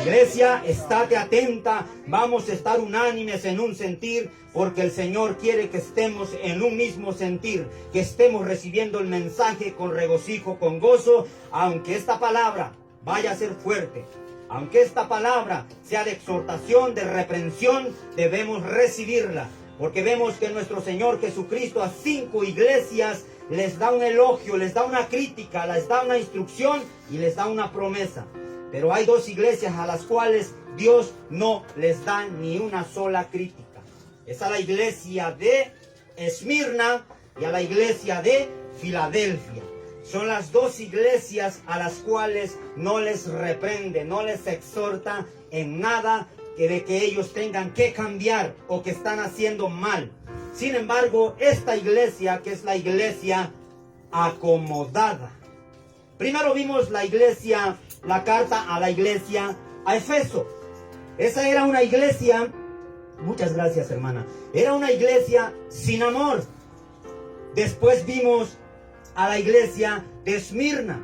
Iglesia, estate atenta, vamos a estar unánimes en un sentir, porque el Señor quiere que estemos en un mismo sentir, que estemos recibiendo el mensaje con regocijo, con gozo, aunque esta palabra vaya a ser fuerte, aunque esta palabra sea de exhortación, de reprensión, debemos recibirla, porque vemos que nuestro Señor Jesucristo a 5 iglesias les da un elogio, les da una crítica, les da una instrucción y les da una promesa. Pero hay 2 iglesias a las cuales Dios no les da ni una sola crítica. Es a la iglesia de Esmirna y a la iglesia de Filadelfia. Son las 2 iglesias a las cuales no les reprende, no les exhorta en nada de que ellos tengan que cambiar o que están haciendo mal. Sin embargo, esta iglesia, que es la iglesia acomodada. Primero vimos la iglesia, la carta a la iglesia a Efeso. Esa era una iglesia, muchas gracias hermana, era una iglesia sin amor. Después vimos a la iglesia de Esmirna,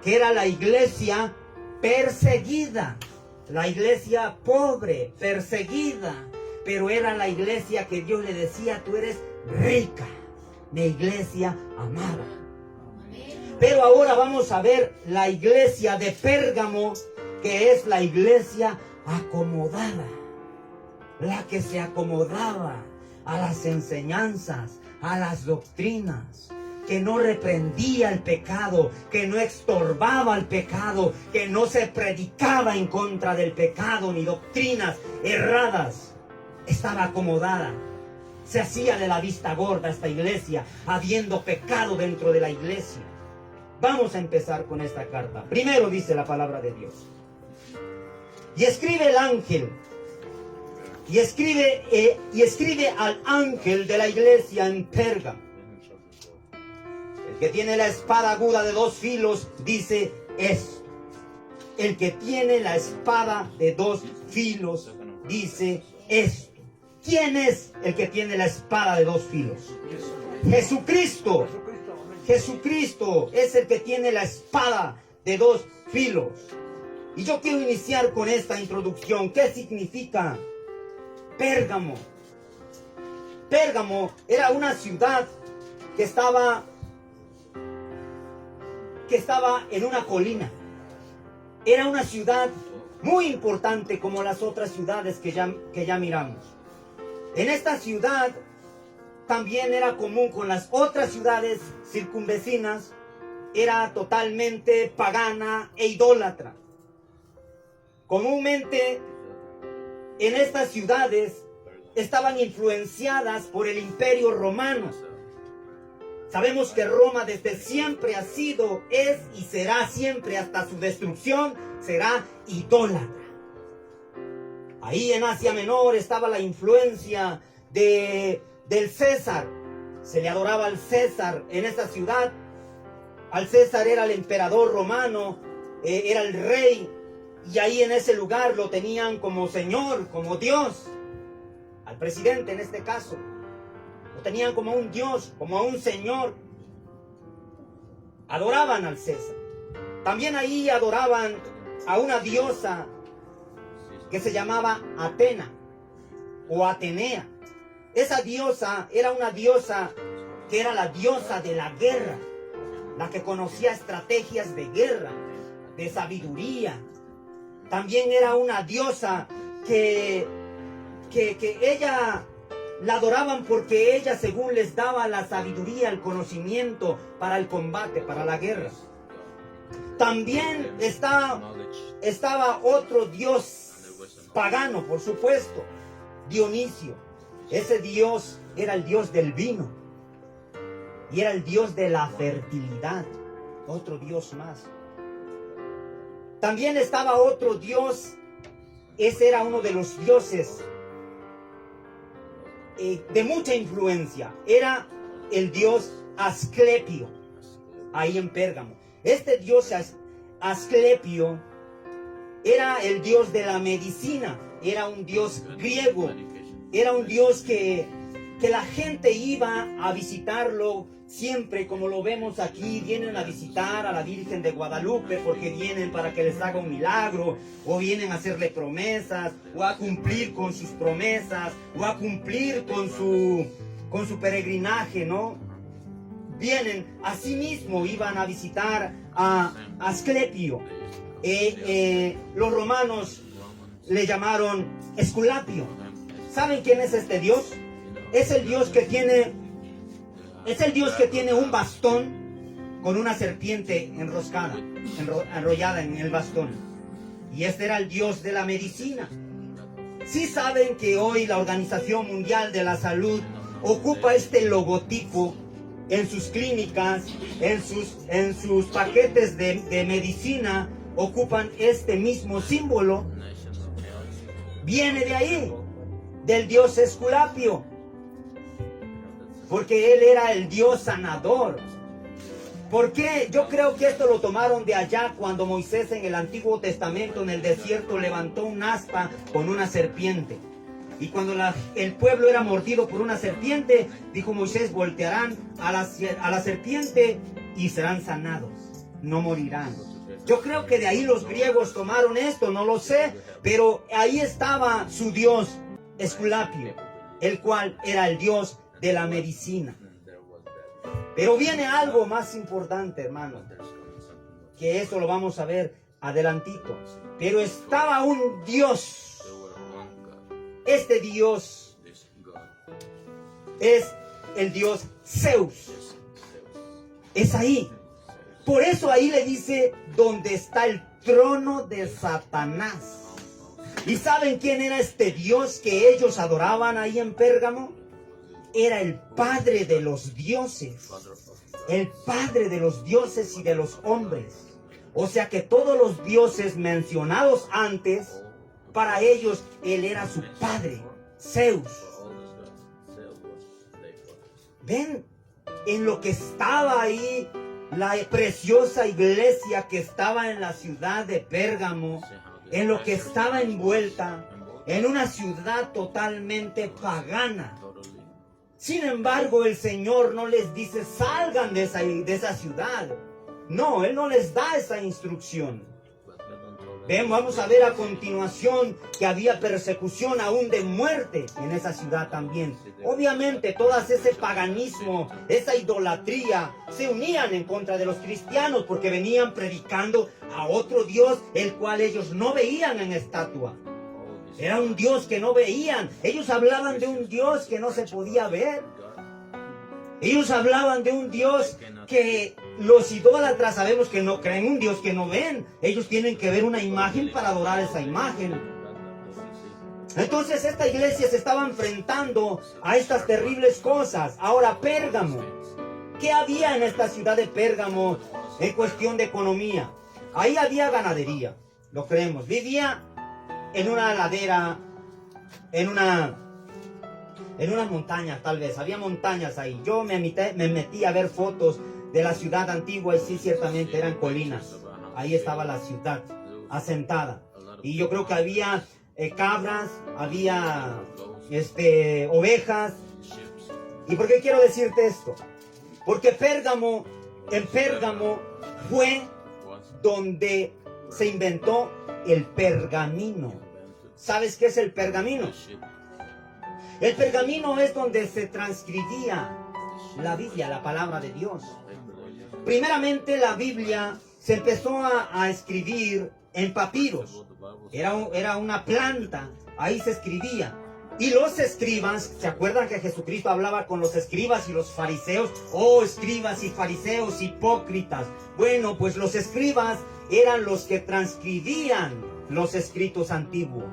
que era la iglesia perseguida, la iglesia pobre, perseguida, pero era la iglesia que Dios le decía, tú eres rica, mi iglesia amada. Pero ahora vamos a ver la iglesia de Pérgamo, que es la iglesia acomodada, la que se acomodaba a las enseñanzas, a las doctrinas, que no reprendía el pecado, que no estorbaba el pecado, que no se predicaba en contra del pecado ni doctrinas erradas. Estaba acomodada. Se hacía de la vista gorda esta iglesia, habiendo pecado dentro de la iglesia. Vamos a empezar con esta carta. Primero dice la palabra de Dios. Y escribe el ángel, y escribe al ángel de la iglesia en Pérgamo, el que tiene la espada aguda de 2 filos, dice esto. El que tiene la espada de 2 filos, dice esto. ¿Quién es el que tiene la espada de 2 filos? Jesucristo. Jesucristo es el que tiene la espada de 2 filos. Y yo quiero iniciar con esta introducción. ¿Qué significa Pérgamo? Pérgamo era una ciudad que estaba en una colina. Era una ciudad muy importante como las otras ciudades que ya miramos. En esta ciudad también era común con las otras ciudades circunvecinas, era totalmente pagana e idólatra. Comúnmente en estas ciudades estaban influenciadas por el Imperio Romano. Sabemos que Roma desde siempre ha sido, es y será siempre hasta su destrucción, será idólatra. Ahí en Asia Menor estaba la influencia del César. Se le adoraba al César en esta ciudad. Al César era el emperador romano, era el rey, y ahí en ese lugar lo tenían como señor, como Dios. Al presidente en este caso lo tenían como un Dios, como un señor. Adoraban al César. También ahí adoraban a una diosa que se llamaba Atena o Atenea. Esa diosa era una diosa que era la diosa de la guerra, la que conocía estrategias de guerra, de sabiduría. También era una diosa que ella la adoraban porque ella, según les daba la sabiduría, el conocimiento para el combate, para la guerra. También estaba otro dios pagano, por supuesto, Dionisio. Ese dios era el dios del vino y era el dios de la fertilidad, otro dios más. También estaba otro dios, ese era uno de los dioses de mucha influencia, era el dios Asclepio, ahí en Pérgamo. Este dios Asclepio era el dios de la medicina, era un dios griego, era un dios que la gente iba a visitarlo siempre, como lo vemos aquí, vienen a visitar a la Virgen de Guadalupe porque vienen para que les haga un milagro, o vienen a hacerle promesas, o a cumplir con sus promesas, o a cumplir con su peregrinaje, ¿no? Vienen, asimismo iban a visitar a Asclepio. Los romanos le llamaron Esculapio. ¿Saben quién es este Dios? Es el Dios que tiene un bastón con una serpiente enrollada en el bastón. Y este era el Dios de la medicina. Sí saben que hoy la Organización Mundial de la Salud ocupa este logotipo en sus clínicas, en sus paquetes de medicina, ocupan este mismo símbolo. Viene de ahí, del Dios Esculapio, porque él era el Dios sanador. ¿Por qué? Yo creo que esto lo tomaron de allá cuando Moisés en el Antiguo Testamento en el desierto levantó un aspa con una serpiente. Y cuando el pueblo era mordido por una serpiente, dijo Moisés, voltearán a la serpiente y serán sanados, no morirán. Yo creo que de ahí los griegos tomaron esto, no lo sé, pero ahí estaba su dios Esculapio, el cual era el dios de la medicina. Pero viene algo más importante, hermano, que eso lo vamos a ver adelantito. Pero estaba un dios. Este Dios es el Dios Zeus. Es ahí. Por eso ahí le dice donde está el trono de Satanás. ¿Y saben quién era este Dios que ellos adoraban ahí en Pérgamo? Era el padre de los dioses. El padre de los dioses y de los hombres. O sea que todos los dioses mencionados antes, para ellos, él era su padre, Zeus. Ven en lo que estaba ahí, la preciosa iglesia que estaba en la ciudad de Pérgamo, en lo que estaba envuelta, en una ciudad totalmente pagana. Sin embargo, el Señor no les dice, salgan de esa ciudad. No, Él no les da esa instrucción. Ven, vamos a ver a continuación que había persecución aún de muerte en esa ciudad también. Obviamente, todo ese paganismo, esa idolatría, se unían en contra de los cristianos porque venían predicando a otro Dios, el cual ellos no veían en estatua. Era un Dios que no veían. Ellos hablaban de un Dios que no se podía ver. Ellos hablaban de un Dios que los idólatras sabemos que no creen, un Dios que no ven. Ellos tienen que ver una imagen para adorar esa imagen. Entonces esta iglesia se estaba enfrentando a estas terribles cosas. Ahora Pérgamo, ¿qué había en esta ciudad de Pérgamo en cuestión de economía? Ahí había ganadería, lo creemos. Vivía en una ladera, en unas montañas tal vez, había montañas ahí. Yo me metí a ver fotos de la ciudad antigua y sí, ciertamente eran colinas. Ahí estaba la ciudad asentada. Y yo creo que había cabras, había ovejas. ¿Y por qué quiero decirte esto? Porque en Pérgamo fue donde se inventó el pergamino. ¿Sabes qué es el pergamino? El pergamino es donde se transcribía la Biblia, la palabra de Dios. Primeramente la Biblia se empezó a escribir en papiros. Era una planta, ahí se escribía. Y los escribas, ¿se acuerdan que Jesucristo hablaba con los escribas y los fariseos? Oh, escribas y fariseos hipócritas. Bueno, pues los escribas eran los que transcribían los escritos antiguos.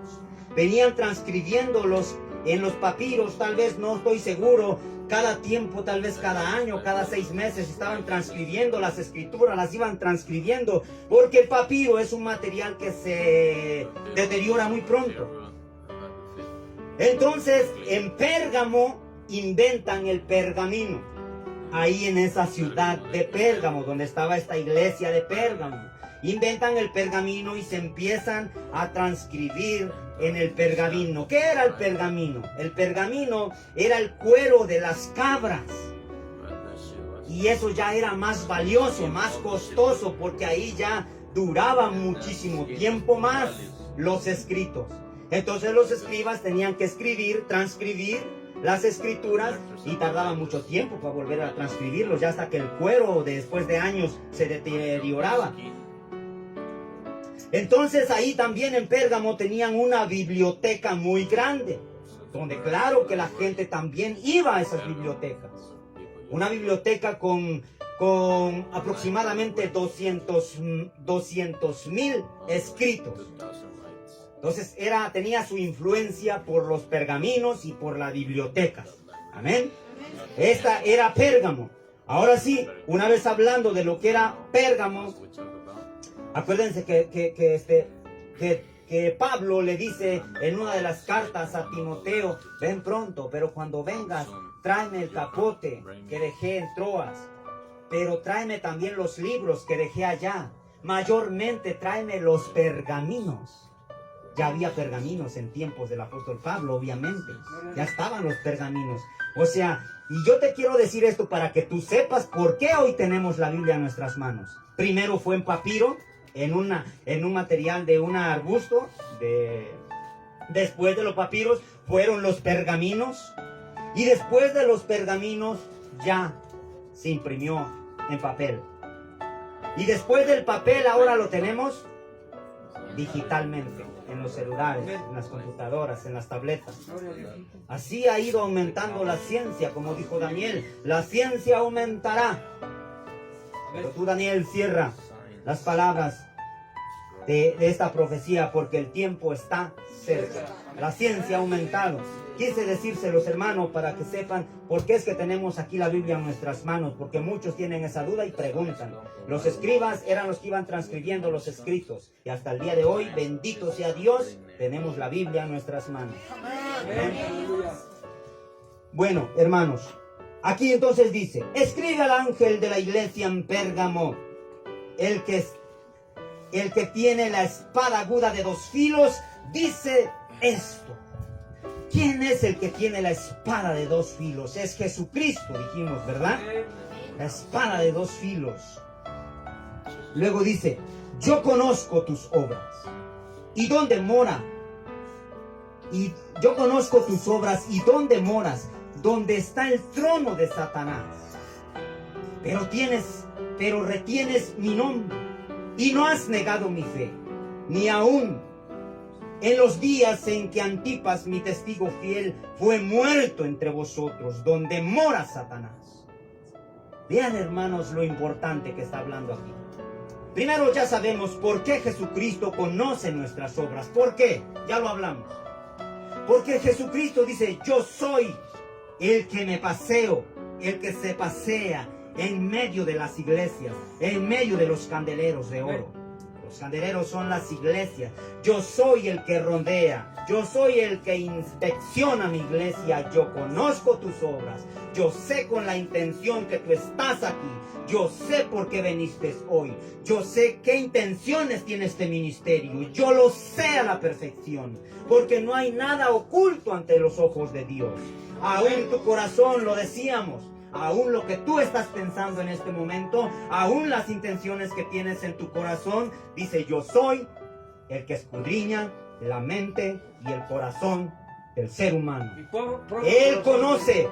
Venían transcribiéndolos en los papiros, tal vez, no estoy seguro, cada tiempo, tal vez cada año, cada 6 meses, estaban transcribiendo las escrituras, las iban transcribiendo, porque el papiro es un material que se deteriora muy pronto. Entonces, en Pérgamo inventan el pergamino, ahí en esa ciudad de Pérgamo, donde estaba esta iglesia de Pérgamo. Inventan el pergamino y se empiezan a transcribir en el pergamino. ¿Qué era el pergamino? El pergamino era el cuero de las cabras. Y eso ya era más valioso, más costoso, porque ahí ya duraba muchísimo tiempo más los escritos. Entonces los escribas tenían que escribir, transcribir las escrituras, y tardaba mucho tiempo para volver a transcribirlos, ya hasta que el cuero después de años se deterioraba. Entonces ahí también en Pérgamo tenían una biblioteca muy grande, donde claro que la gente también iba a esas bibliotecas. Una biblioteca con aproximadamente 200,000 escritos. Entonces tenía su influencia por los pergaminos y por las bibliotecas. Amén. Esta era Pérgamo. Ahora sí, una vez hablando de lo que era Pérgamo, acuérdense que Pablo le dice en una de las cartas a Timoteo: ven pronto, pero cuando vengas, tráeme el capote que dejé en Troas, pero tráeme también los libros que dejé allá. Mayormente tráeme los pergaminos. Ya había pergaminos en tiempos del apóstol Pablo, obviamente. Ya estaban los pergaminos. O sea, y yo te quiero decir esto para que tú sepas por qué hoy tenemos la Biblia en nuestras manos. Primero fue en papiro, en un material de un arbusto. Después de los papiros fueron los pergaminos. Y después de los pergaminos ya se imprimió en papel. Y después del papel ahora lo tenemos digitalmente, en los celulares, en las computadoras, en las tabletas. Así ha ido aumentando la ciencia, como dijo Daniel: la ciencia aumentará. Pero tú, Daniel, cierra las palabras de esta profecía, porque el tiempo está cerca. La ciencia ha aumentado. Quise decírselos, hermanos, para que sepan por qué es que tenemos aquí la Biblia en nuestras manos, porque muchos tienen esa duda y preguntan. Los escribas eran los que iban transcribiendo los escritos, y hasta el día de hoy, bendito sea Dios, tenemos la Biblia en nuestras manos. Amén. Bueno, hermanos, aquí entonces dice: escribe al ángel de la iglesia en Pérgamo, el que tiene la espada aguda de 2 filos, dice esto. ¿Quién es el que tiene la espada de 2 filos? Es Jesucristo, dijimos, ¿verdad? La espada de 2 filos. Luego dice: yo conozco tus obras y dónde mora. Y yo conozco tus obras y dónde moras, donde está el trono de Satanás. Pero retienes mi nombre y no has negado mi fe, ni aún en los días en que Antipas, mi testigo fiel, fue muerto entre vosotros, donde mora Satanás. Vean, hermanos, lo importante que está hablando aquí. Primero, ya sabemos por qué Jesucristo conoce nuestras obras. ¿Por qué? Ya lo hablamos. Porque Jesucristo dice: yo soy el que me paseo, el que se pasea en medio de las iglesias, en medio de los candeleros de oro. Los candeleros son las iglesias. Yo soy el que rodea. Yo soy el que inspecciona mi iglesia. Yo conozco tus obras. Yo sé con la intención que tú estás aquí. Yo sé por qué viniste hoy. Yo sé qué intenciones tiene este ministerio. Yo lo sé a la perfección. Porque no hay nada oculto ante los ojos de Dios. Aún tu corazón, lo decíamos. Aún lo que tú estás pensando en este momento, aún las intenciones que tienes en tu corazón, dice: yo soy el que escudriña la mente y el corazón del ser humano. Él conoce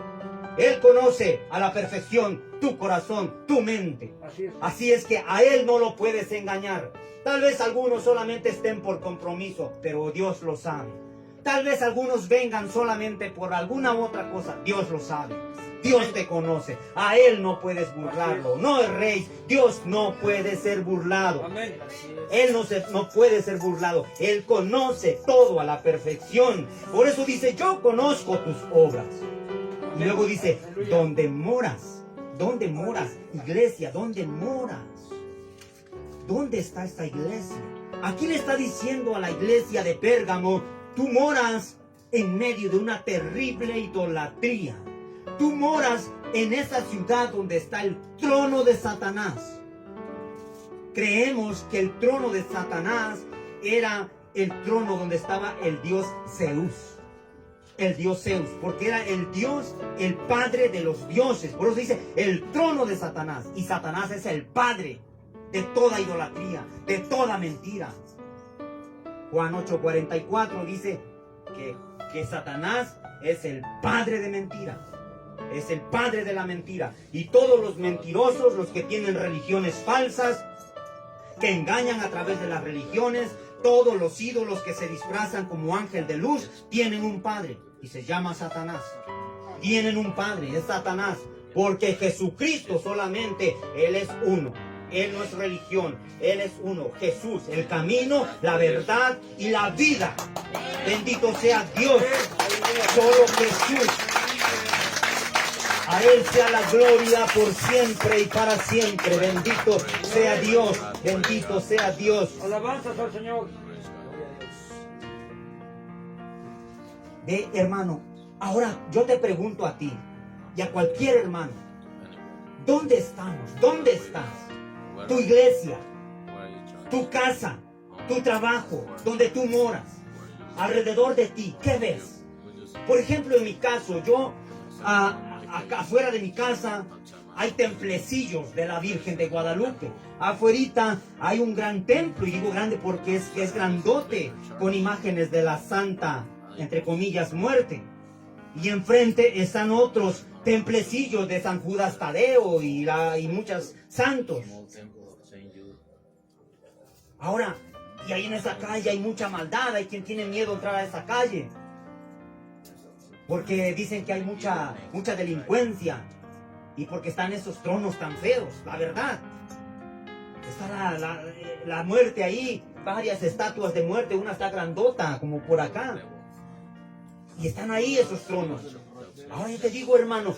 a la perfección tu corazón, tu mente. Así es que a Él no lo puedes engañar. Tal vez algunos solamente estén por compromiso, pero Dios lo sabe. Tal vez algunos vengan solamente por alguna otra cosa, Dios lo sabe. Dios te conoce. A Él no puedes burlarlo. No es rey. Dios no puede ser burlado. Él no puede ser burlado. Él conoce todo a la perfección. Por eso dice: yo conozco tus obras. Y luego dice: ¿dónde moras? ¿Dónde moras? Iglesia, ¿dónde moras? ¿Dónde está esta iglesia? Aquí le está diciendo a la iglesia de Pérgamo: tú moras en medio de una terrible idolatría. Tú moras en esa ciudad donde está el trono de Satanás. Creemos que el trono de Satanás era el trono donde estaba el dios Zeus. el dios Zeus, porque era el dios, el padre de los dioses. Por eso dice el trono de Satanás. Y Satanás es el padre de toda idolatría, de toda mentira. Juan 8:44 dice que Satanás es el padre de mentira. Es el padre de la mentira. Y todos los mentirosos, los que tienen religiones falsas, que engañan a través de las religiones, todos los ídolos que se disfrazan como ángel de luz, tienen un padre y se llama Satanás. Tienen un padre, es Satanás, porque Jesucristo solamente, Él es uno. Él no es religión, Él es uno. Jesús, el camino, la verdad y la vida. Bendito sea Dios, solo Jesús. A Él sea la gloria por siempre y para siempre. Bendito sea Dios, bendito sea Dios. Alabanzas al Señor. Ve, hermano, ahora yo te pregunto a ti y a cualquier hermano, ¿dónde estamos? ¿Dónde estás? Tu iglesia, tu casa, tu trabajo, donde tú moras, alrededor de ti, ¿qué ves? Por ejemplo, en mi caso, yo acá afuera de mi casa hay templecillos de la Virgen de Guadalupe. Afuerita hay un gran templo, y digo grande porque es grandote, con imágenes de la Santa, entre comillas, muerte. Y enfrente están otros templecillos de San Judas Tadeo y muchos santos. Ahora, y ahí en esa calle hay mucha maldad, hay quien tiene miedo de entrar a esa calle. Porque dicen que hay mucha delincuencia. Y porque están esos tronos tan feos, la verdad. Está la muerte ahí, varias estatuas de muerte, una está grandota, como por acá. Y están ahí esos tronos. Ahora yo te digo, hermano,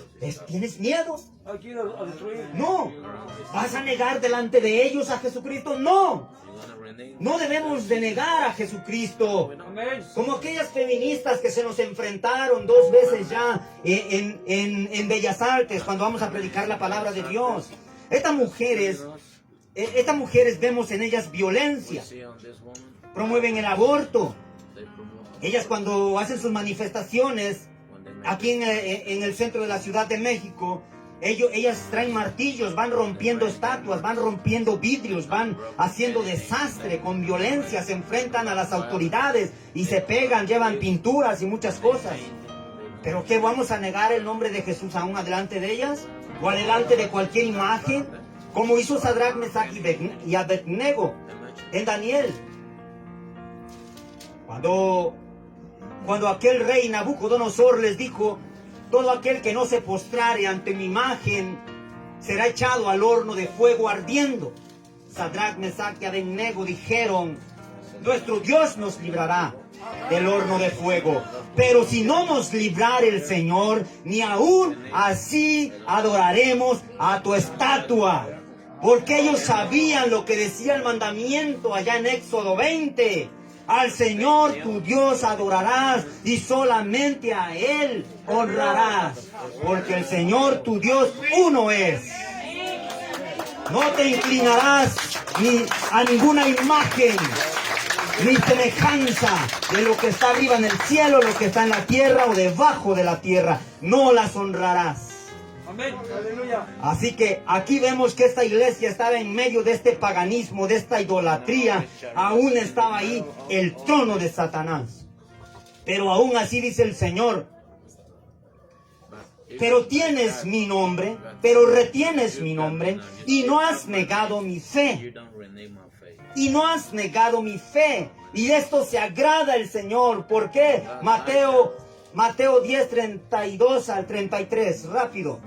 ¿tienes miedo? Aquí a destruir. No. ¿Vas a negar delante de ellos a Jesucristo? No. No debemos de negar a Jesucristo. Amén. Como aquellas feministas que se nos enfrentaron 2 veces ya en Bellas Artes, cuando vamos a predicar la palabra de Dios. Estas mujeres vemos en ellas violencia. Promueven el aborto. Ellas cuando hacen sus manifestaciones aquí en el centro de la Ciudad de México, ellas traen martillos, van rompiendo estatuas, van rompiendo vidrios, van haciendo desastre con violencia, se enfrentan a las autoridades y se pegan, llevan pinturas y muchas cosas. ¿Pero qué, vamos a negar el nombre de Jesús aún adelante de ellas? ¿O adelante de cualquier imagen? Como hizo Sadrach, Mesach y Abednego en Daniel. Cuando aquel rey Nabucodonosor les dijo: todo aquel que no se postrare ante mi imagen será echado al horno de fuego ardiendo. Sadrach, Mesach y Abednego dijeron: nuestro Dios nos librará del horno de fuego. Pero si no nos librare el Señor, ni aún así adoraremos a tu estatua. Porque ellos sabían lo que decía el mandamiento allá en Éxodo 20. Al Señor tu Dios adorarás y solamente a Él honrarás. Porque el Señor tu Dios uno es. No te inclinarás ni a ninguna imagen ni semejanza de lo que está arriba en el cielo, lo que está en la tierra o debajo de la tierra. No las honrarás. Amén. Aleluya. Así que aquí vemos que esta iglesia estaba en medio de este paganismo, de esta idolatría. Aún estaba ahí el trono de Satanás. Pero aún así dice el Señor: pero tienes mi nombre, pero retienes mi nombre y no has negado mi fe. Y no has negado mi fe. Y esto se agrada el Señor. ¿Por qué? Mateo 10, 32 al 33. Rápido.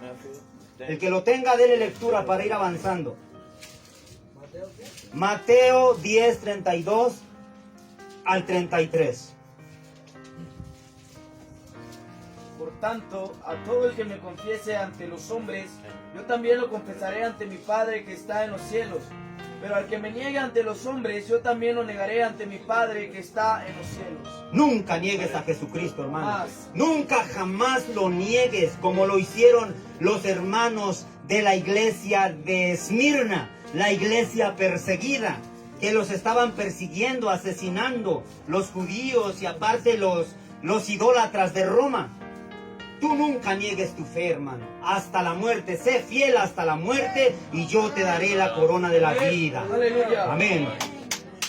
El que lo tenga, déle lectura para ir avanzando. Mateo 10, 32 al 33. Por tanto, a todo el que me confiese ante los hombres, yo también lo confesaré ante mi Padre que está en los cielos. Pero al que me niegue ante los hombres, yo también lo negaré ante mi Padre que está en los cielos. Nunca niegues a Jesucristo, hermano. Jamás. Nunca, jamás lo niegues, como lo hicieron los hermanos de la iglesia de Esmirna, la iglesia perseguida, que los estaban persiguiendo, asesinando los judíos y aparte los los idólatras de Roma. Tú nunca niegues tu fe, hermano, hasta la muerte. Sé fiel hasta la muerte y yo te daré la corona de la vida. Aleluya. Amén.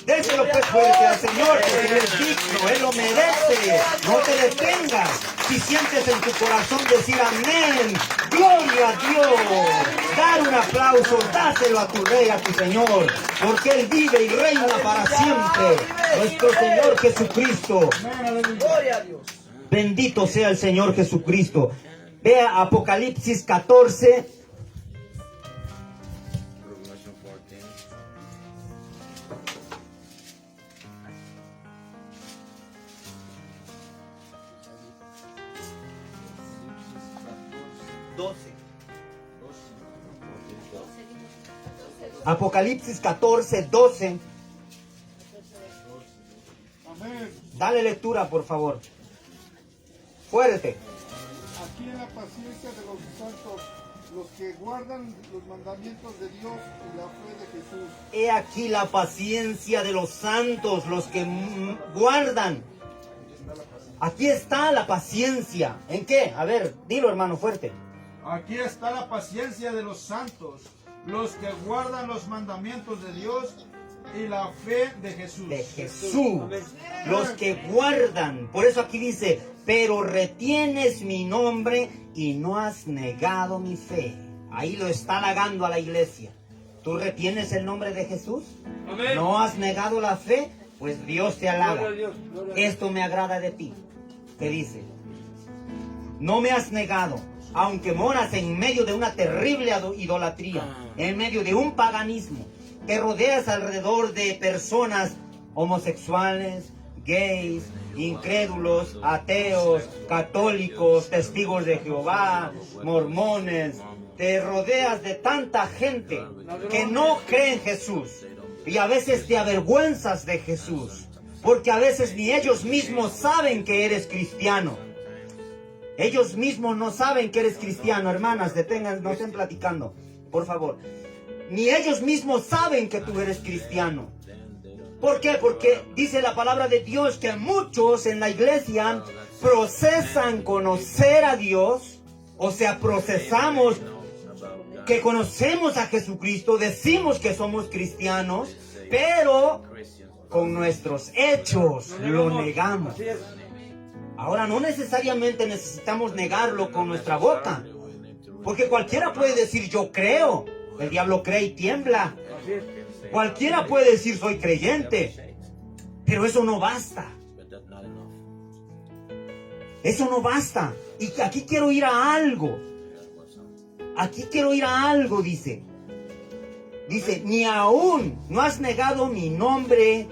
Déselo pues fuerte al Señor, porque Él es digno, Él lo merece. No te detengas. Si sientes en tu corazón decir amén, gloria a Dios, dar un aplauso, dáselo a tu Rey, a tu Señor, porque Él vive y reina para siempre. Nuestro Señor Jesucristo. Gloria a Dios. Bendito sea el Señor Jesucristo. Vea Apocalipsis 14. Revelation 14. Apocalipsis 14, 12. Dale lectura, por favor. Fuerte. Aquí en la paciencia de los santos, los que guardan los mandamientos de Dios y la fe de Jesús. He aquí la paciencia de los santos, los que guardan. Aquí está la paciencia. ¿En qué? A ver, dilo, hermano, fuerte. Aquí está la paciencia de los santos, los que guardan los mandamientos de Dios y la fe de Jesús. De Jesús. Los que guardan. Por eso aquí dice, pero retienes mi nombre y no has negado mi fe. Ahí lo está halagando a la iglesia. ¿Tú retienes el nombre de Jesús? Amén. ¿No has negado la fe? Pues Dios te Gloria halaga. a Dios, gloria a Dios. Esto me agrada de ti. ¿Qué dice? No me has negado, aunque moras en medio de una terrible idolatría, en medio de un paganismo, te rodeas alrededor de personas homosexuales, gays, incrédulos, ateos, católicos, testigos de Jehová, mormones. Te rodeas de tanta gente que no cree en Jesús. Y a veces te avergüenzas de Jesús, porque a veces ni ellos mismos saben que eres cristiano. Ellos mismos no saben que eres cristiano, hermanas, detengan, no estén platicando, por favor. Ni ellos mismos saben que tú eres cristiano. ¿Por qué? Porque dice la palabra de Dios que muchos en la iglesia procesan conocer a Dios, o sea, procesamos que conocemos a Jesucristo, decimos que somos cristianos, pero con nuestros hechos lo negamos. Así es. Ahora, no necesariamente necesitamos negarlo con nuestra boca, porque cualquiera puede decir yo creo, el diablo cree y tiembla. Así es. Cualquiera puede decir soy creyente, pero eso no basta. Eso no basta. Y aquí quiero ir a algo. Aquí quiero ir a algo, dice. Dice, ni aún no has negado mi nombre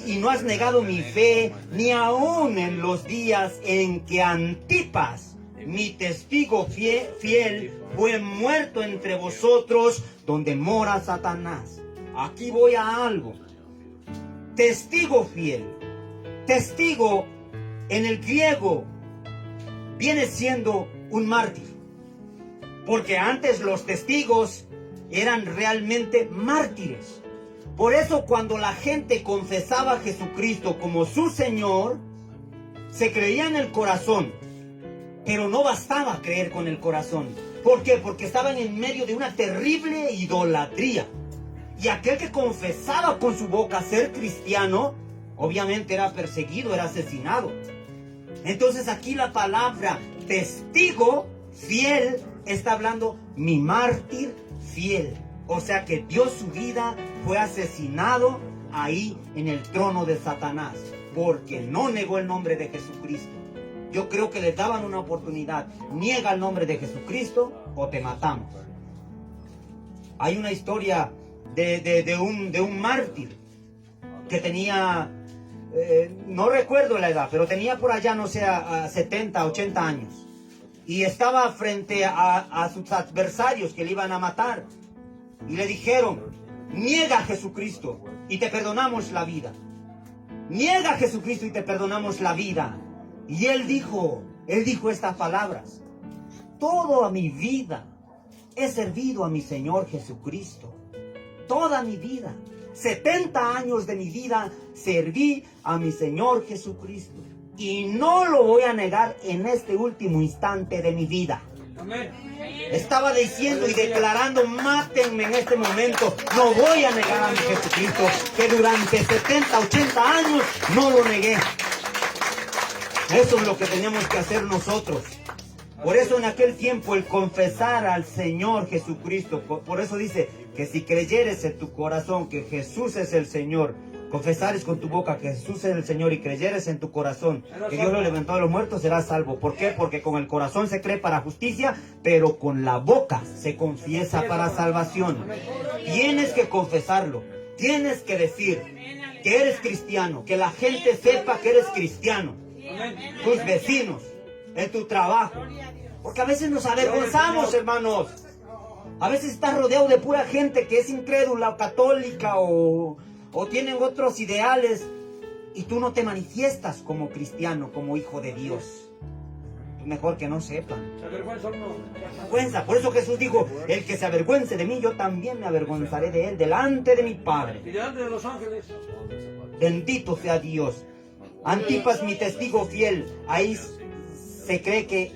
y no has negado mi fe, ni aún en los días en que Antipas, mi testigo fiel, fue muerto entre vosotros, donde mora Satanás. Aquí voy a algo. Testigo fiel. Testigo en el griego viene siendo un mártir. Porque antes los testigos eran realmente mártires. Por eso cuando la gente confesaba a Jesucristo como su Señor, se creía en el corazón. Pero no bastaba creer con el corazón. ¿Por qué? Porque estaban en medio de una terrible idolatría. Y aquel que confesaba con su boca ser cristiano, obviamente era perseguido, era asesinado. Entonces aquí la palabra testigo fiel está hablando mi mártir fiel. O sea que dio su vida, fue asesinado ahí en el trono de Satanás, porque no negó el nombre de Jesucristo. Yo creo que les daban una oportunidad. Niega el nombre de Jesucristo o te matamos. Hay una historia de un mártir que tenía, no recuerdo la edad, pero tenía por allá, no sé, 70, 80 años. Y estaba frente a sus adversarios que le iban a matar. Y le dijeron, niega a Jesucristo y te perdonamos la vida. Niega a Jesucristo y te perdonamos la vida. Y él dijo estas palabras. Toda mi vida he servido a mi Señor Jesucristo. Toda mi vida. 70 años de mi vida serví a mi Señor Jesucristo. y no lo voy a negar en este último instante de mi vida. Amén. Estaba diciendo y declarando, mátenme en este momento. No voy a negar a mi Jesucristo, que durante 70, 80 años no lo negué. Eso es lo que tenemos que hacer nosotros. Por eso en aquel tiempo el confesar al Señor Jesucristo, por eso dice que si creyeres en tu corazón que Jesús es el Señor, confesares con tu boca que Jesús es el Señor y creyeres en tu corazón que Dios lo levantó de los muertos, serás salvo. ¿Por qué? Porque con el corazón se cree para justicia, pero con la boca se confiesa para salvación. Tienes que confesarlo, tienes que decir que eres cristiano, que la gente sepa que eres cristiano, tus vecinos, en tu trabajo, porque a veces nos avergonzamos, hermanos. A veces estás rodeado de pura gente que es incrédula o católica o tienen otros ideales y tú no te manifiestas como cristiano, como hijo de Dios. Es mejor que no sepan. Se avergüenza uno. Vergüenza. Por eso Jesús dijo, el que se avergüence de mí, yo también me avergonzaré de él delante de mi Padre. Y delante de los ángeles. Bendito sea Dios. Antipas, mi testigo fiel. Ahí se cree que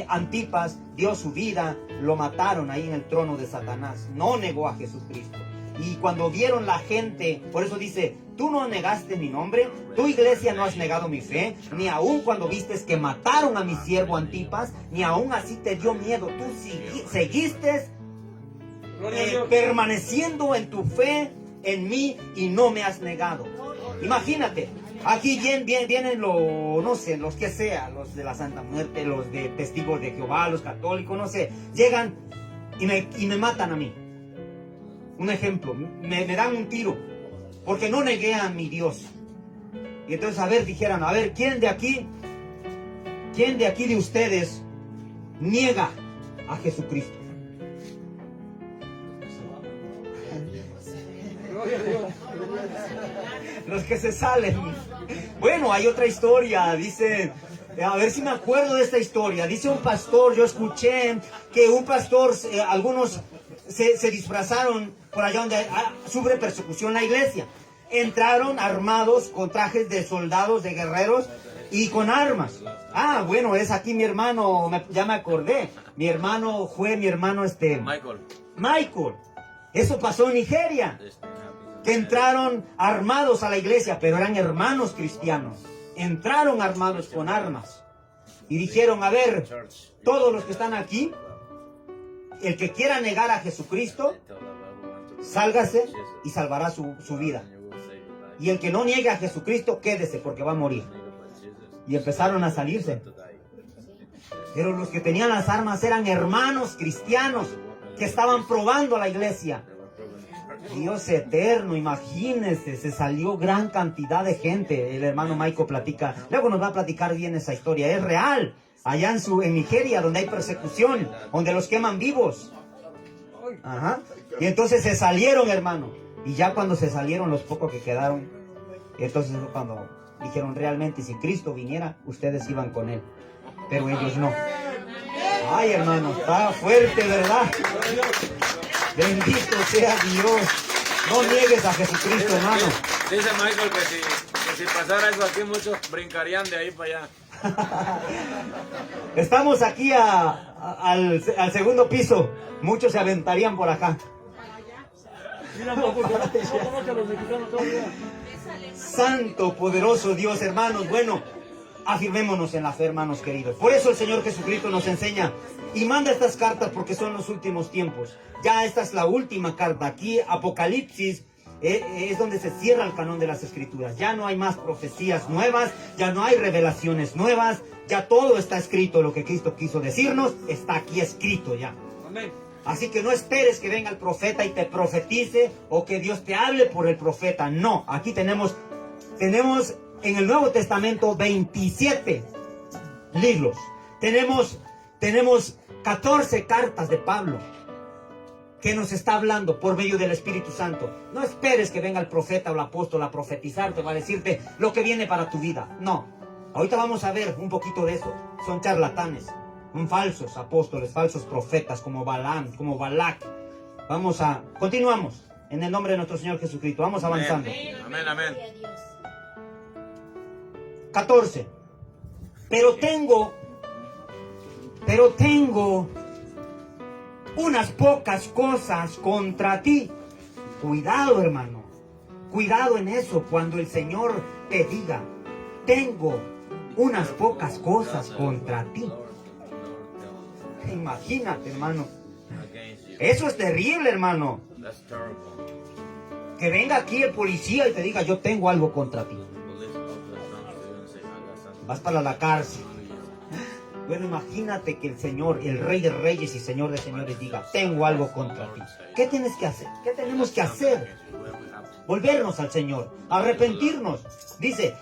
Antipas dio su vida, lo mataron ahí en el trono de Satanás. No negó a Jesucristo. Y cuando vieron la gente, por eso dice, tú no negaste mi nombre, tu iglesia no has negado mi fe, ni aun cuando vistes que mataron a mi siervo Antipas, ni aun así te dio miedo. Tú seguiste permaneciendo en tu fe en mí y no me has negado. Imagínate, aquí vienen los que sea, los de la Santa Muerte, los de Testigos de Jehová, los católicos, no sé, llegan y me matan a mí. Un ejemplo, me dan un tiro, porque no negué a mi Dios. Y entonces, dijeran, ¿quién de aquí de ustedes niega a Jesucristo? Gloria a Dios. Los que se salen. Bueno, hay otra historia, dice, a ver si me acuerdo de esta historia. Dice un pastor, yo escuché que un pastor, algunos se disfrazaron por allá donde sufre persecución la iglesia. Entraron armados con trajes de soldados, de guerreros y con armas. Bueno, es aquí mi hermano, ya me acordé. Mi hermano Michael. Eso pasó en Nigeria. Que entraron armados a la iglesia, pero eran hermanos cristianos. Entraron armados con armas. Y dijeron, todos los que están aquí, el que quiera negar a Jesucristo, sálgase y salvará su vida. Y el que no niegue a Jesucristo, quédese porque va a morir. Y empezaron a salirse. Pero los que tenían las armas eran hermanos cristianos que estaban probando a la iglesia. Dios eterno, imagínense, se salió gran cantidad de gente. El hermano Michael platica, luego nos va a platicar bien esa historia, es real. Allá en Nigeria, donde hay persecución, donde los queman vivos. Y entonces se salieron, hermano. Y ya cuando se salieron, los pocos que quedaron, entonces cuando dijeron realmente, si Cristo viniera, ustedes iban con él. Pero ellos no. Ay, hermano, está fuerte, ¿verdad? Bendito sea Dios. No niegues a Jesucristo, hermano. Dice Michael que si pasara eso aquí, muchos brincarían de ahí para allá. Estamos aquí al segundo piso. Muchos se aventarían por acá. Mira, no conoce a los mexicanos todavía. Santo, poderoso Dios, hermanos. Bueno, afirmémonos en la fe, hermanos queridos. Por eso el Señor Jesucristo nos enseña y manda estas cartas porque son los últimos tiempos. Ya esta es la última carta. Aquí Apocalipsis es donde se cierra el canon de las Escrituras. Ya no hay más profecías nuevas, ya no hay revelaciones nuevas, ya todo está escrito. Lo que Cristo quiso decirnos está aquí escrito ya. Amén. Así que no esperes que venga el profeta y te profetice o que Dios te hable por el profeta. No, aquí tenemos en el Nuevo Testamento 27 libros. Tenemos 14 cartas de Pablo que nos está hablando por medio del Espíritu Santo. No esperes que venga el profeta o el apóstol a profetizarte o a decirte lo que viene para tu vida. No. Ahorita vamos a ver un poquito de eso. Son charlatanes, son falsos apóstoles, falsos profetas como Balaam, como Balac. Continuamos en el nombre de nuestro Señor Jesucristo. Vamos avanzando. Amén, amén. 14. Pero tengo unas pocas cosas contra ti. Cuidado, hermano. Cuidado en eso cuando el Señor te diga, tengo unas pocas cosas contra ti. Imagínate, hermano. Eso es terrible, hermano. Que venga aquí el policía y te diga, yo tengo algo contra ti. Vas para la cárcel. Bueno, imagínate que el Señor, el Rey de Reyes y Señor de Señores diga, tengo algo contra ti. ¿Qué tienes que hacer? ¿Qué tenemos que hacer? Volvernos al Señor, arrepentirnos. Dice,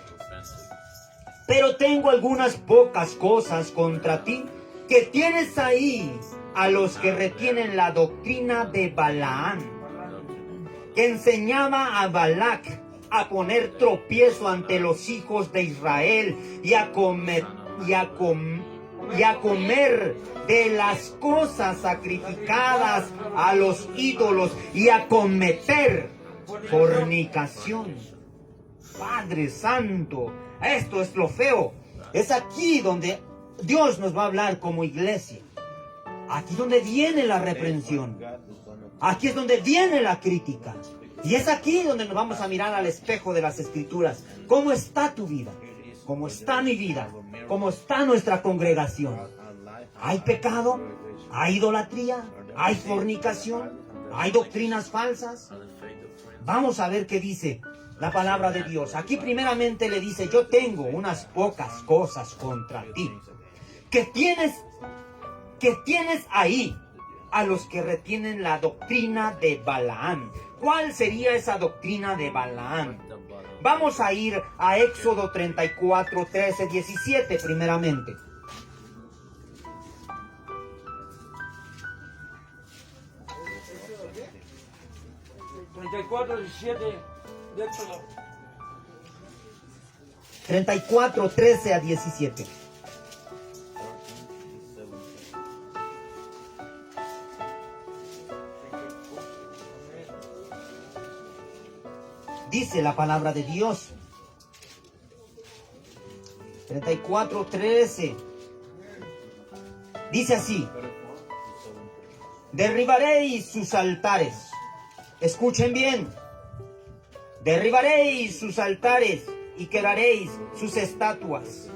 pero tengo algunas pocas cosas contra ti, que tienes ahí a los que retienen la doctrina de Balaam, que enseñaba a Balac a poner tropiezo ante los hijos de Israel y a comer de las cosas sacrificadas a los ídolos y a cometer fornicación. Padre Santo, esto es lo feo. Es aquí donde Dios nos va a hablar como iglesia. Aquí donde viene la reprensión. Aquí es donde viene la crítica. Y es aquí donde nos vamos a mirar al espejo de las Escrituras. ¿Cómo está tu vida? ¿Cómo está mi vida? ¿Cómo está nuestra congregación? ¿Hay pecado? ¿Hay idolatría? ¿Hay fornicación? ¿Hay doctrinas falsas? Vamos a ver qué dice la palabra de Dios. Aquí primeramente le dice, yo tengo unas pocas cosas contra ti. Que tienes ahí a los que retienen la doctrina de Balaam. ¿Cuál sería esa doctrina de Balaam? Vamos a ir a Éxodo 34, 13, 17 primeramente. de Éxodo. 34, 13 a 17. Dice la palabra de Dios. 34, 13. Dice así. Derribaréis sus altares. Escuchen bien. Derribaréis sus altares y quebraréis sus estatuas.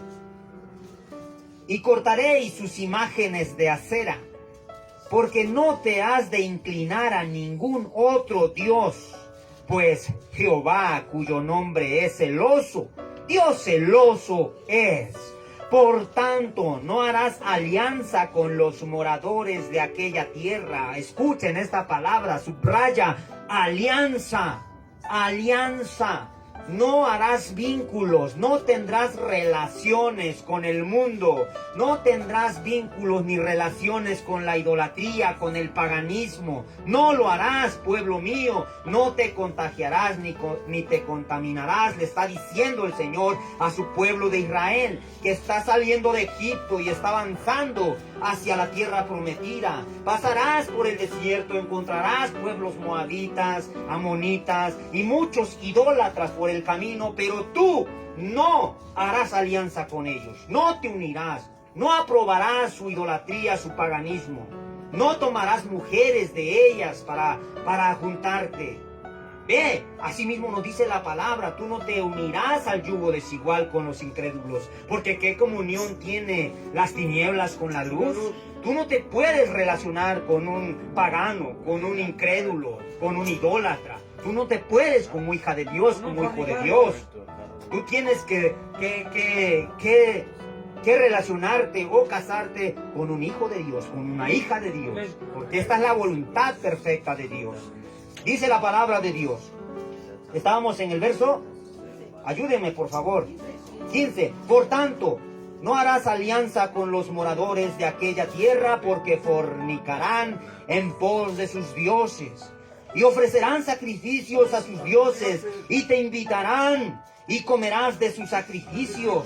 Y cortaréis sus imágenes de acera. Porque no te has de inclinar a ningún otro Dios. Pues Jehová, cuyo nombre es celoso, Dios celoso es. Por tanto, no harás alianza con los moradores de aquella tierra. Escuchen esta palabra, subraya, alianza, alianza. No harás vínculos, no tendrás relaciones con el mundo, no tendrás vínculos ni relaciones con la idolatría, con el paganismo. No lo harás, pueblo mío, no te contagiarás ni te contaminarás. Le está diciendo el Señor a su pueblo de Israel, que está saliendo de Egipto y está avanzando hacia la tierra prometida. Pasarás por el desierto, encontrarás pueblos moabitas, amonitas y muchos idólatras por el camino, pero tú no harás alianza con ellos, no te unirás, no aprobarás su idolatría, su paganismo, no tomarás mujeres de ellas para juntarte. Ve, así mismo nos dice la palabra, tú no te unirás al yugo desigual con los incrédulos, porque ¿qué comunión tiene las tinieblas con la luz? Tú no te puedes relacionar con un pagano, con un incrédulo, con un idólatra. Tú no te puedes como hija de Dios, como hijo de Dios. Tú tienes que relacionarte o casarte con un hijo de Dios, con una hija de Dios, porque esta es la voluntad perfecta de Dios. Dice la palabra de Dios. Estábamos en el verso, ayúdenme por favor. 15. Por tanto, no harás alianza con los moradores de aquella tierra, porque fornicarán en pos de sus dioses, y ofrecerán sacrificios a sus dioses, y te invitarán, y comerás de sus sacrificios.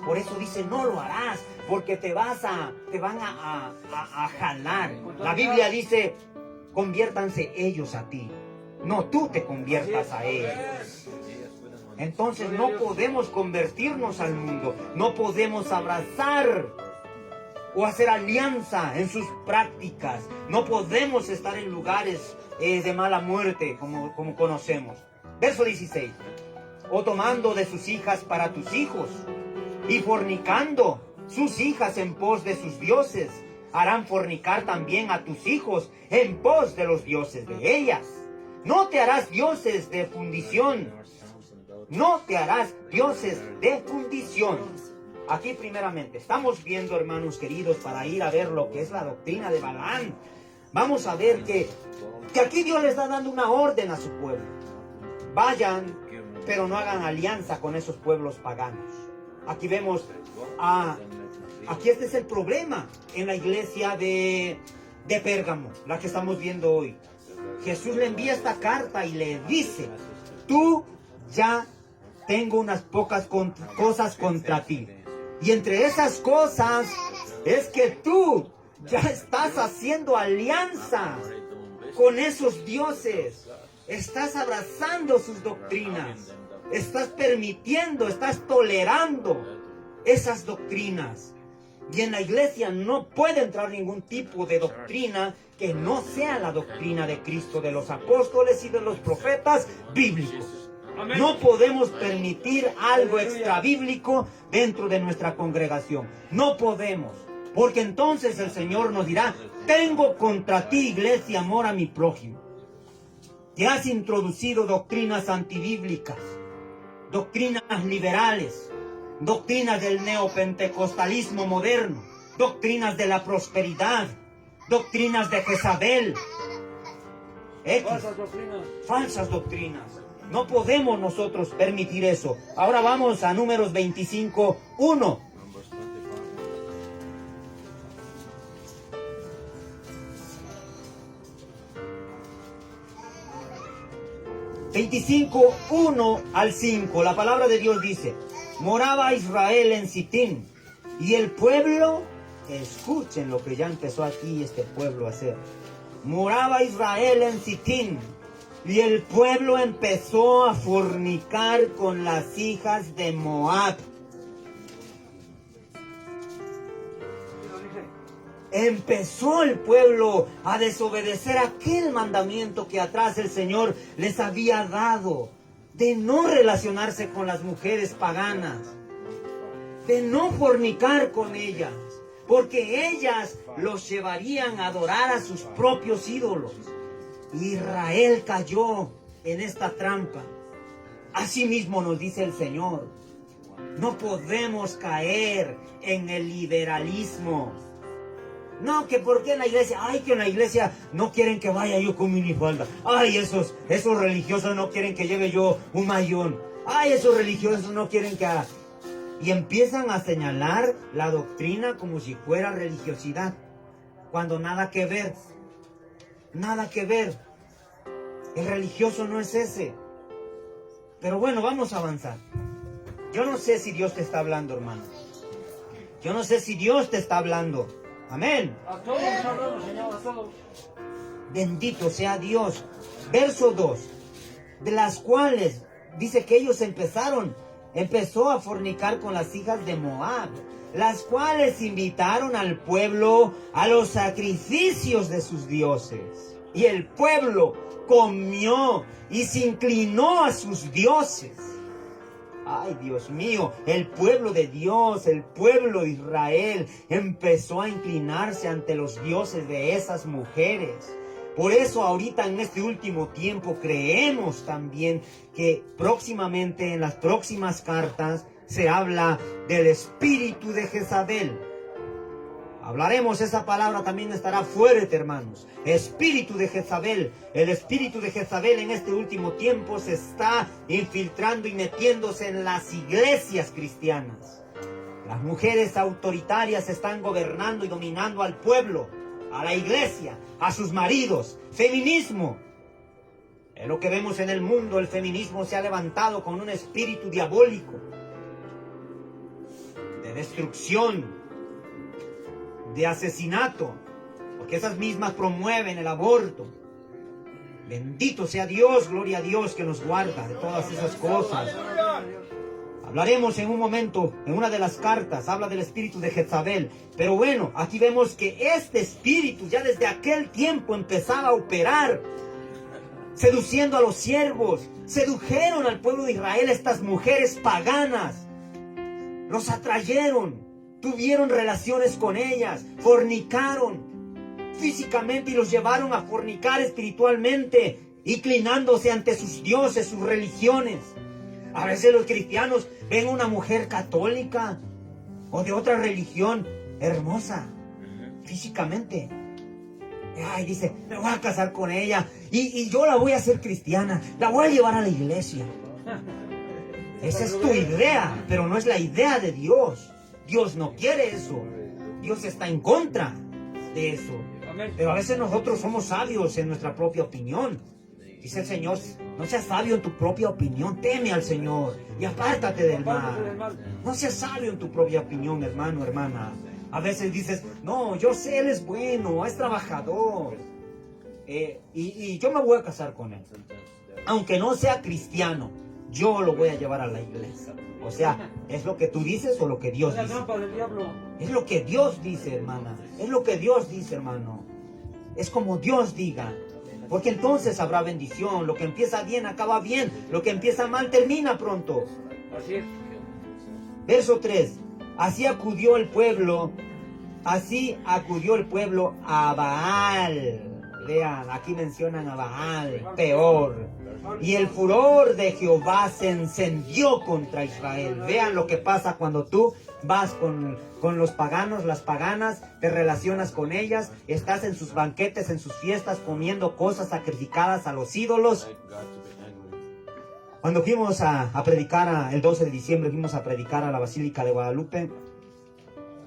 Por eso dice, no lo harás, porque te van a jalar. La Biblia dice, conviértanse ellos a ti, no tú te conviertas a ellos. Entonces no podemos convertirnos al mundo, no podemos abrazar o hacer alianza en sus prácticas, no podemos estar en lugares de mala muerte como conocemos. Verso 16. O tomando de sus hijas para tus hijos y fornicando sus hijas en pos de sus dioses, harán fornicar también a tus hijos en pos de los dioses de ellas. No te harás dioses de fundición. No te harás dioses de fundición. Aquí primeramente estamos viendo, hermanos queridos, para ir a ver lo que es la doctrina de Balaam. Vamos a ver que aquí Dios les está dando una orden a su pueblo. Vayan, pero no hagan alianza con esos pueblos paganos. Aquí vemos, aquí este es el problema en la iglesia de Pérgamo, la que estamos viendo hoy. Jesús le envía esta carta y le dice, tú ya tengo unas pocas cosas contra ti. Y entre esas cosas es que tú ya estás haciendo alianza con esos dioses. Estás abrazando sus doctrinas. Estás permitiendo, estás tolerando esas doctrinas. Y en la iglesia no puede entrar ningún tipo de doctrina que no sea la doctrina de Cristo, de los apóstoles y de los profetas bíblicos. No podemos permitir algo extrabíblico dentro de nuestra congregación. No podemos. Porque entonces el Señor nos dirá, tengo contra ti, iglesia, amor a mi prójimo. Que has introducido doctrinas antibíblicas, doctrinas liberales, doctrinas del neopentecostalismo moderno, doctrinas de la prosperidad, doctrinas de Jezabel. Falsas doctrinas. No podemos nosotros permitir eso. Ahora vamos a Números 25:1. al 5, la palabra de Dios dice, moraba Israel en Sitín, y el pueblo, escuchen lo que ya empezó aquí este pueblo a hacer, moraba Israel en Sitín, y el pueblo empezó a fornicar con las hijas de Moab. Empezó el pueblo a desobedecer aquel mandamiento que atrás el Señor les había dado, de no relacionarse con las mujeres paganas, de no fornicar con ellas, porque ellas los llevarían a adorar a sus propios ídolos. Israel cayó en esta trampa. Asimismo nos dice el Señor, no podemos caer en el liberalismo. No, que porque en la iglesia, que en la iglesia no quieren que vaya yo con minifalda. Esos religiosos no quieren que lleve yo un mayón. Esos religiosos no quieren que haga. Y empiezan a señalar la doctrina como si fuera religiosidad, cuando nada que ver. Nada que ver. El religioso no es ese. Pero bueno, vamos a avanzar. Yo no sé si Dios te está hablando, hermano. Yo no sé si Dios te está hablando. Amén. A todos, Señor, a todos. Bendito sea Dios. Verso 2. De las cuales dice que ellos empezó a fornicar con las hijas de Moab, las cuales invitaron al pueblo a los sacrificios de sus dioses. Y el pueblo comió y se inclinó a sus dioses. Dios mío, el pueblo de Dios, el pueblo de Israel empezó a inclinarse ante los dioses de esas mujeres. Por eso ahorita en este último tiempo creemos también que próximamente en las próximas cartas se habla del espíritu de Jezabel. Hablaremos, esa palabra también estará fuerte, hermanos. Espíritu de Jezabel. El espíritu de Jezabel en este último tiempo se está infiltrando y metiéndose en las iglesias cristianas. Las mujeres autoritarias están gobernando y dominando al pueblo, a la iglesia, a sus maridos. Feminismo. Es lo que vemos en el mundo. El feminismo se ha levantado con un espíritu diabólico de destrucción, de asesinato, porque esas mismas promueven el aborto. Bendito sea Dios, gloria a Dios que nos guarda de todas esas cosas. Hablaremos en un momento, en una de las cartas, habla del espíritu de Jezabel. Pero bueno, aquí vemos que este espíritu ya desde aquel tiempo empezaba a operar, seduciendo a los siervos. Sedujeron al pueblo de Israel estas mujeres paganas. Los atrayeron, tuvieron relaciones con ellas, fornicaron físicamente y los llevaron a fornicar espiritualmente, inclinándose ante sus dioses, sus religiones. A veces los cristianos ven una mujer católica o de otra religión hermosa físicamente. Ay, dice, me voy a casar con ella y yo la voy a hacer cristiana, la voy a llevar a la iglesia. Esa es tu idea, pero no es la idea de Dios. Dios no quiere eso. Dios está en contra de eso. Pero a veces nosotros somos sabios en nuestra propia opinión. Dice el Señor, no seas sabio en tu propia opinión, teme al Señor y apártate del mal. No seas sabio en tu propia opinión, hermano, hermana. A veces dices, no, yo sé, él es bueno, es trabajador. Y yo me voy a casar con él. Aunque no sea cristiano, yo lo voy a llevar a la iglesia. O sea, ¿es lo que tú dices o lo que Dios dice? Es lo que Dios dice, hermana. Es lo que Dios dice, hermano. Es como Dios diga. Porque entonces habrá bendición. Lo que empieza bien acaba bien. Lo que empieza mal termina pronto. Así es. Verso 3. Así acudió el pueblo a Baal. Vean, aquí mencionan a Baal, peor. Y el furor de Jehová se encendió contra Israel. Vean lo que pasa cuando tú vas con los paganos, las paganas, te relacionas con ellas, estás en sus banquetes, en sus fiestas, comiendo cosas sacrificadas a los ídolos. Cuando fuimos a predicar, el 12 de diciembre, fuimos a predicar a la Basílica de Guadalupe.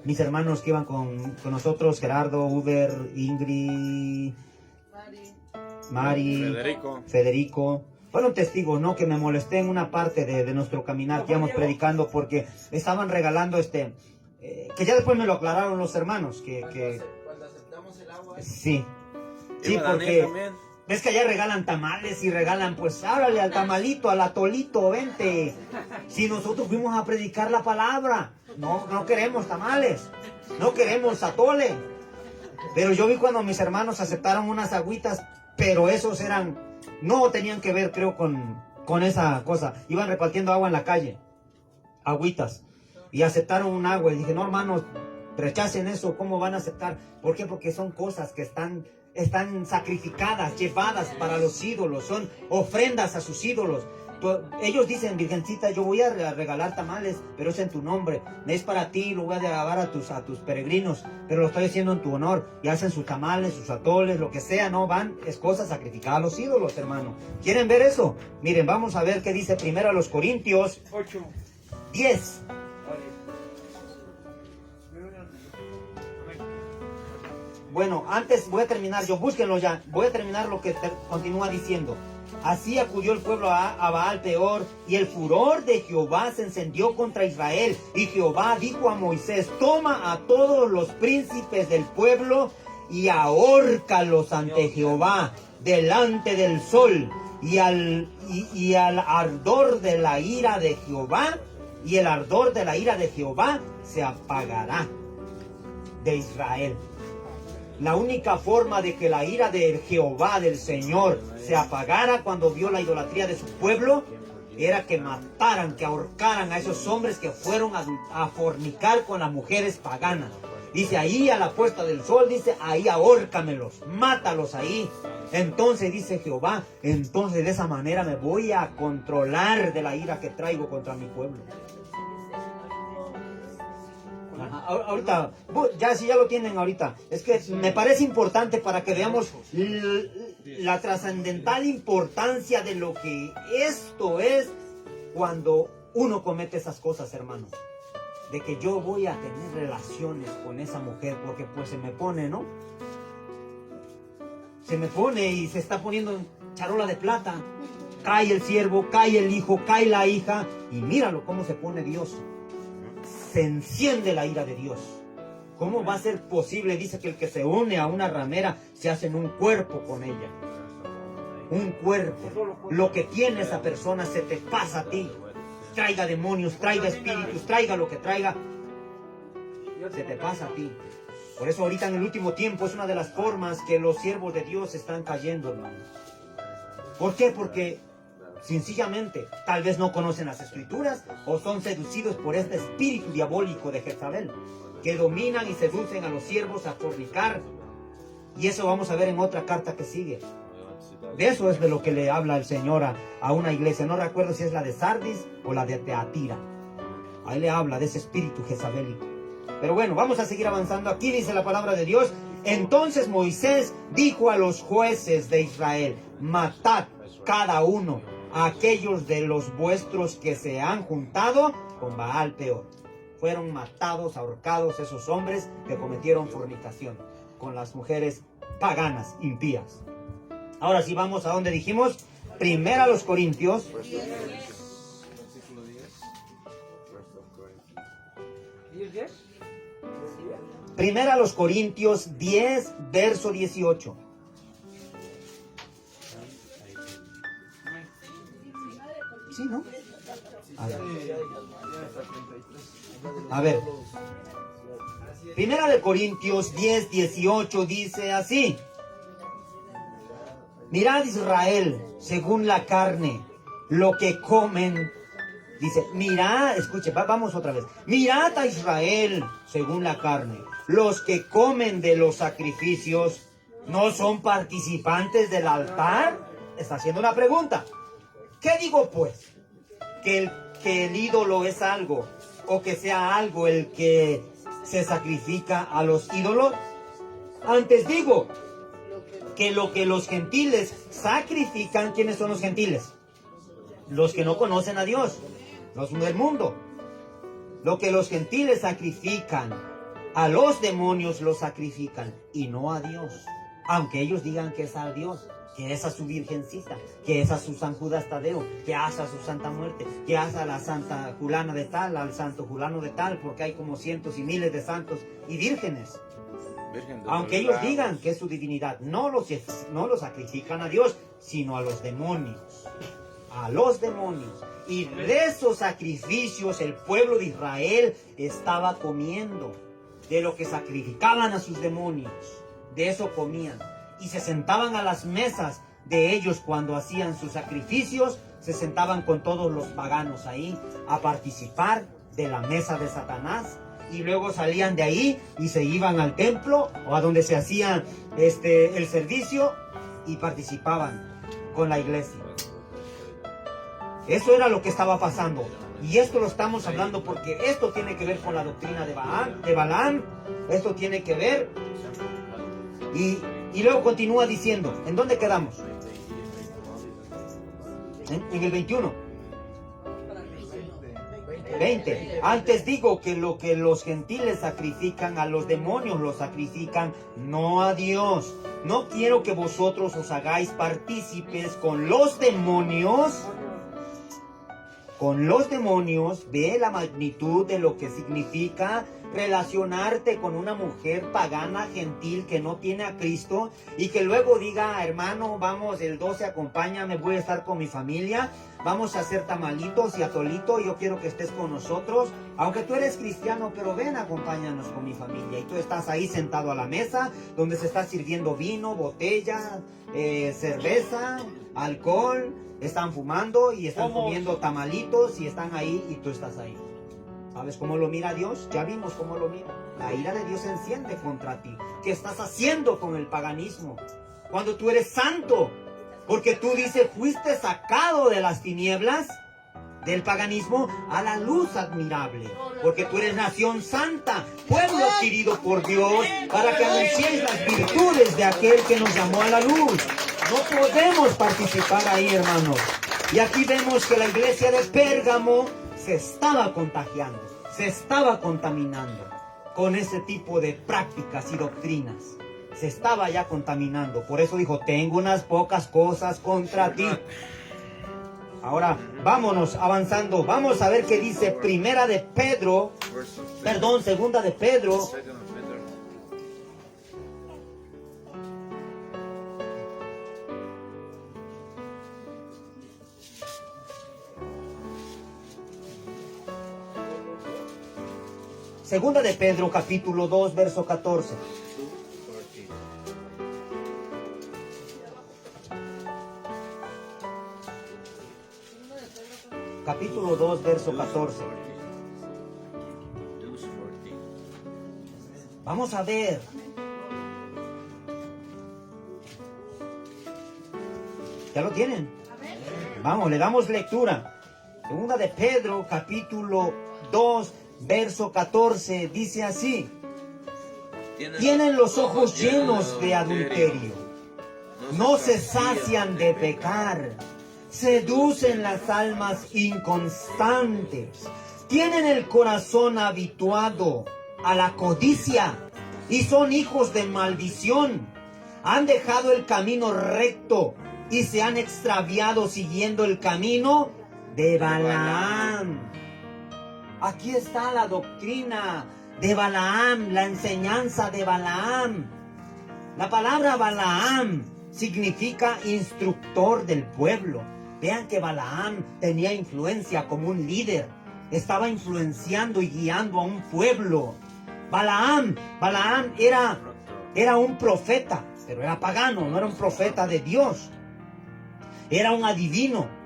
Mis hermanos que iban con nosotros, Gerardo, Uber, Ingrid, Mari, Federico, fueron testigos, ¿no? Que me molesté en una parte de nuestro caminar que íbamos predicando porque estaban regalando que ya después me lo aclararon los hermanos, Cuando aceptamos el agua. Sí, porque ves que allá regalan tamales y regalan, pues háblale al tamalito, al atolito, vente. Si nosotros fuimos a predicar la palabra, no queremos tamales, no queremos atole. Pero yo vi cuando mis hermanos aceptaron unas agüitas, pero esos no tenían que ver, creo, con esa cosa. Iban repartiendo agua en la calle, agüitas, y aceptaron un agua. Y dije, no, hermanos, rechacen eso, ¿cómo van a aceptar? ¿Por qué? Porque son cosas que están sacrificadas, llevadas para los ídolos, son ofrendas a sus ídolos. Ellos dicen, Virgencita, yo voy a regalar tamales, pero es en tu nombre, es para ti, lo voy a llevar a tus peregrinos, pero lo estoy haciendo en tu honor. Y hacen sus tamales, sus atoles, lo que sea, no van, es cosa sacrificada a los ídolos, hermano. ¿Quieren ver eso? Miren, vamos a ver qué dice primero a los Corintios 8. 10. Bueno, antes voy a terminar, búsquenlo ya, voy a terminar lo que continúa diciendo. Así acudió el pueblo a Baal peor, y el furor de Jehová se encendió contra Israel. Y Jehová dijo a Moisés, toma a todos los príncipes del pueblo y ahórcalos ante Jehová, delante del sol, y al ardor de la ira de Jehová, y el ardor de la ira de Jehová se apagará de Israel. La única forma de que la ira de Jehová, del Señor, se apagara cuando vio la idolatría de su pueblo, era que mataran, que ahorcaran a esos hombres que fueron a fornicar con las mujeres paganas. Dice, ahí a la puesta del sol, dice, ahí ahórcamelos, mátalos ahí. Entonces dice Jehová, entonces de esa manera me voy a controlar de la ira que traigo contra mi pueblo. Ahorita, ya si ya lo tienen ahorita, es que me parece importante para que veamos la trascendental importancia de lo que esto es cuando uno comete esas cosas, hermanos. De que yo voy a tener relaciones con esa mujer porque pues se me pone, ¿no? Se me pone y se está poniendo en charola de plata. Cae el siervo, cae el hijo, cae la hija y míralo cómo se pone Dios. Se enciende la ira de Dios. ¿Cómo va a ser posible? Dice que el que se une a una ramera se hace en un cuerpo con ella. Un cuerpo. Lo que tiene esa persona se te pasa a ti. traiga demonios, traiga espíritus, traiga lo que traiga, se te pasa a ti. Por eso ahorita en el último tiempo es una de las formas que los siervos de Dios están cayendo, hermano. ¿Por qué? Porque sencillamente tal vez no conocen las escrituras o son seducidos por este espíritu diabólico de Jezabel, que dominan y seducen a los siervos a fornicar. Y eso vamos a ver en otra carta que sigue. De eso es de lo que le habla el Señor a una iglesia. No recuerdo si es la de Sardis o la de Teatira. Ahí le habla de ese espíritu jezabélico. Pero bueno, vamos a seguir avanzando. Aquí dice la palabra de Dios. Entonces Moisés dijo a los jueces de Israel: matad cada uno a aquellos de los vuestros que se han juntado con Baal Peor. Fueron matados, ahorcados esos hombres que cometieron fornicación con las mujeres paganas, impías. Ahora sí vamos a donde dijimos, primera a los Corintios. Primera a los Corintios 10, verso 18. Sí, ¿no? A ver. Primera de Corintios 10, 18 dice así: mirad, Israel, según la carne, lo que comen. Dice, mirad, escuche, vamos otra vez. Mirad a Israel, según la carne. Los que comen de los sacrificios, ¿no son participantes del altar? Está haciendo una pregunta. ¿Qué digo pues? ¿Que el ídolo es algo? ¿O que sea algo el que se sacrifica a los ídolos? Antes digo que lo que los gentiles sacrifican. ¿Quiénes son los gentiles? Los que no conocen a Dios, los del mundo. Lo que los gentiles sacrifican, a los demonios los sacrifican y no a Dios. Aunque ellos digan que es a Dios, que es a su virgencita, que es a su San Judas Tadeo, que hace a su Santa Muerte, que hace a la Santa Julana de tal, al Santo Julano de tal, porque hay como cientos y miles de santos y vírgenes. Aunque ellos digan que es su divinidad, no los sacrifican a Dios, sino a los demonios. A los demonios. Y de esos sacrificios el pueblo de Israel estaba comiendo. De lo que sacrificaban a sus demonios. De eso comían. Y se sentaban a las mesas de ellos cuando hacían sus sacrificios. Se sentaban con todos los paganos ahí a participar de la mesa de Satanás. Y luego salían de ahí y se iban al templo o a donde se hacía el servicio y participaban con la iglesia. Eso era lo que estaba pasando. Y esto lo estamos hablando porque esto tiene que ver con la doctrina de Balaam. Esto tiene que ver. Y luego continúa diciendo, ¿en dónde quedamos? En el 21. 20. Antes digo que lo que los gentiles sacrifican, a los demonios los sacrifican, no a Dios. No quiero que vosotros os hagáis partícipes con los demonios. Con los demonios, ve la magnitud de lo que significa relacionarte con una mujer pagana, gentil, que no tiene a Cristo, y que luego diga, hermano, vamos, el 12 acompáñame, voy a estar con mi familia, vamos a hacer tamalitos y atolito, yo quiero que estés con nosotros, aunque tú eres cristiano, pero ven, acompáñanos con mi familia, y tú estás ahí sentado a la mesa, donde se está sirviendo vino, botella, cerveza, alcohol, están fumando y están comiendo tamalitos y están ahí y tú estás ahí. ¿Sabes cómo lo mira Dios? Ya vimos cómo lo mira. La ira de Dios se enciende contra ti. ¿Qué estás haciendo con el paganismo? Cuando tú eres santo, porque tú dices, fuiste sacado de las tinieblas, del paganismo, a la luz admirable. Porque tú eres nación santa, pueblo adquirido por Dios, para que anunciéis las virtudes de aquel que nos llamó a la luz. No podemos participar ahí, hermanos. Y aquí vemos que la iglesia de Pérgamo se estaba contagiando, se estaba contaminando con ese tipo de prácticas y doctrinas. Se estaba ya contaminando. Por eso dijo, tengo unas pocas cosas contra ti. Ahora, vámonos avanzando. Vamos a ver qué dice segunda de Pedro. Segunda de Pedro, capítulo 2, verso 14. Capítulo 2, verso 14. Vamos a ver. ¿Ya lo tienen? Vamos, le damos lectura. Segunda de Pedro, capítulo 2, verso 14, dice así: tienen los ojos llenos de adulterio, no se sacian de pecar, seducen las almas inconstantes, tienen el corazón habituado a la codicia y son hijos de maldición, han dejado el camino recto y se han extraviado siguiendo el camino de Balaam. Aquí está la doctrina de Balaam, la enseñanza de Balaam. La palabra Balaam significa instructor del pueblo. Vean que Balaam tenía influencia como un líder. Estaba influenciando y guiando a un pueblo. Balaam era un profeta, pero era pagano, no era un profeta de Dios. Era un adivino.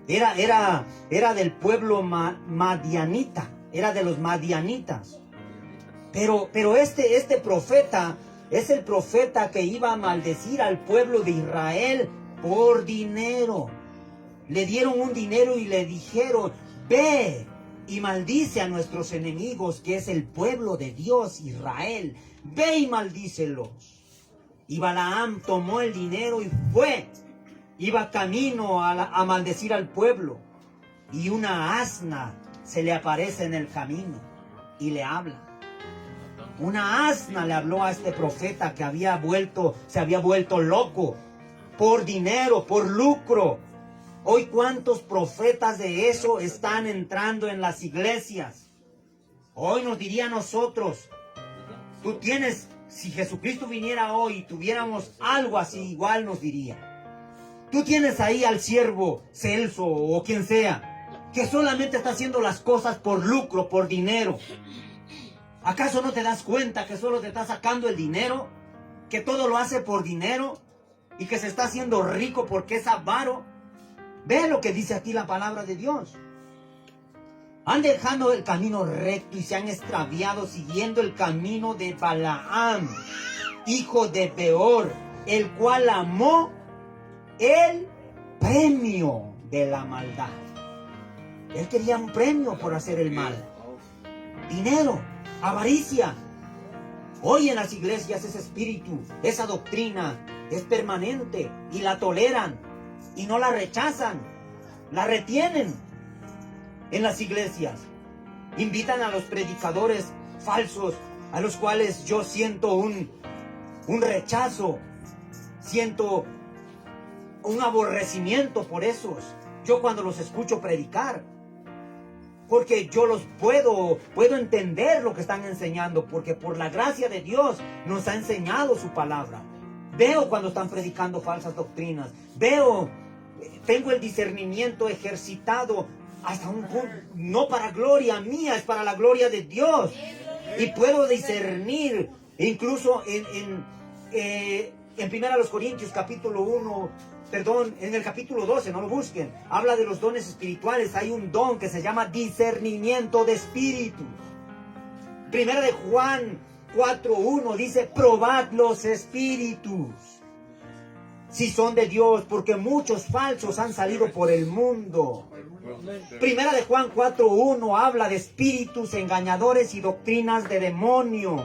Era del pueblo madianita, era de los madianitas. Pero este profeta es el profeta que iba a maldecir al pueblo de Israel por dinero. Le dieron un dinero y le dijeron: ve y maldice a nuestros enemigos, que es el pueblo de Dios, Israel. Ve y maldícelos. Y Balaam tomó el dinero y fue. Iba camino a maldecir al pueblo. Y una asna se le aparece en el camino y le habla. Una asna le habló a este profeta que se había vuelto loco por dinero, por lucro. Hoy cuántos profetas de eso están entrando en las iglesias. Hoy nos diría a nosotros, si Jesucristo viniera hoy y tuviéramos algo así, igual nos diría: tú tienes ahí al siervo Celso o quien sea, que solamente está haciendo las cosas por lucro, por dinero. ¿Acaso no te das cuenta que solo te está sacando el dinero? ¿Que todo lo hace por dinero? ¿Y que se está haciendo rico porque es avaro? Ve lo que dice aquí la palabra de Dios. Han dejado el camino recto y se han extraviado siguiendo el camino de Balaam, hijo de Beor, el cual amó el premio de la maldad. Él quería un premio por hacer el mal. Dinero, avaricia. Hoy en las iglesias ese espíritu, esa doctrina es permanente y la toleran y no la rechazan, la retienen en las iglesias. Invitan a los predicadores falsos, a los cuales yo siento un rechazo, siento un aborrecimiento por esos. Yo cuando los escucho predicar, porque yo los puedo entender lo que están enseñando, porque por la gracia de Dios nos ha enseñado su palabra. Veo cuando están predicando falsas doctrinas, tengo el discernimiento ejercitado hasta un punto, no para gloria mía, es para la gloria de Dios. Y puedo discernir, incluso en 1 Corintios capítulo 1, en el capítulo 12, no lo busquen, habla de los dones espirituales. Hay un don que se llama discernimiento de espíritus. 1 de Juan 4:1 dice: probad los espíritus si son de Dios, porque muchos falsos han salido por el mundo. 1 de Juan 4:1 habla de espíritus engañadores y doctrinas de demonios.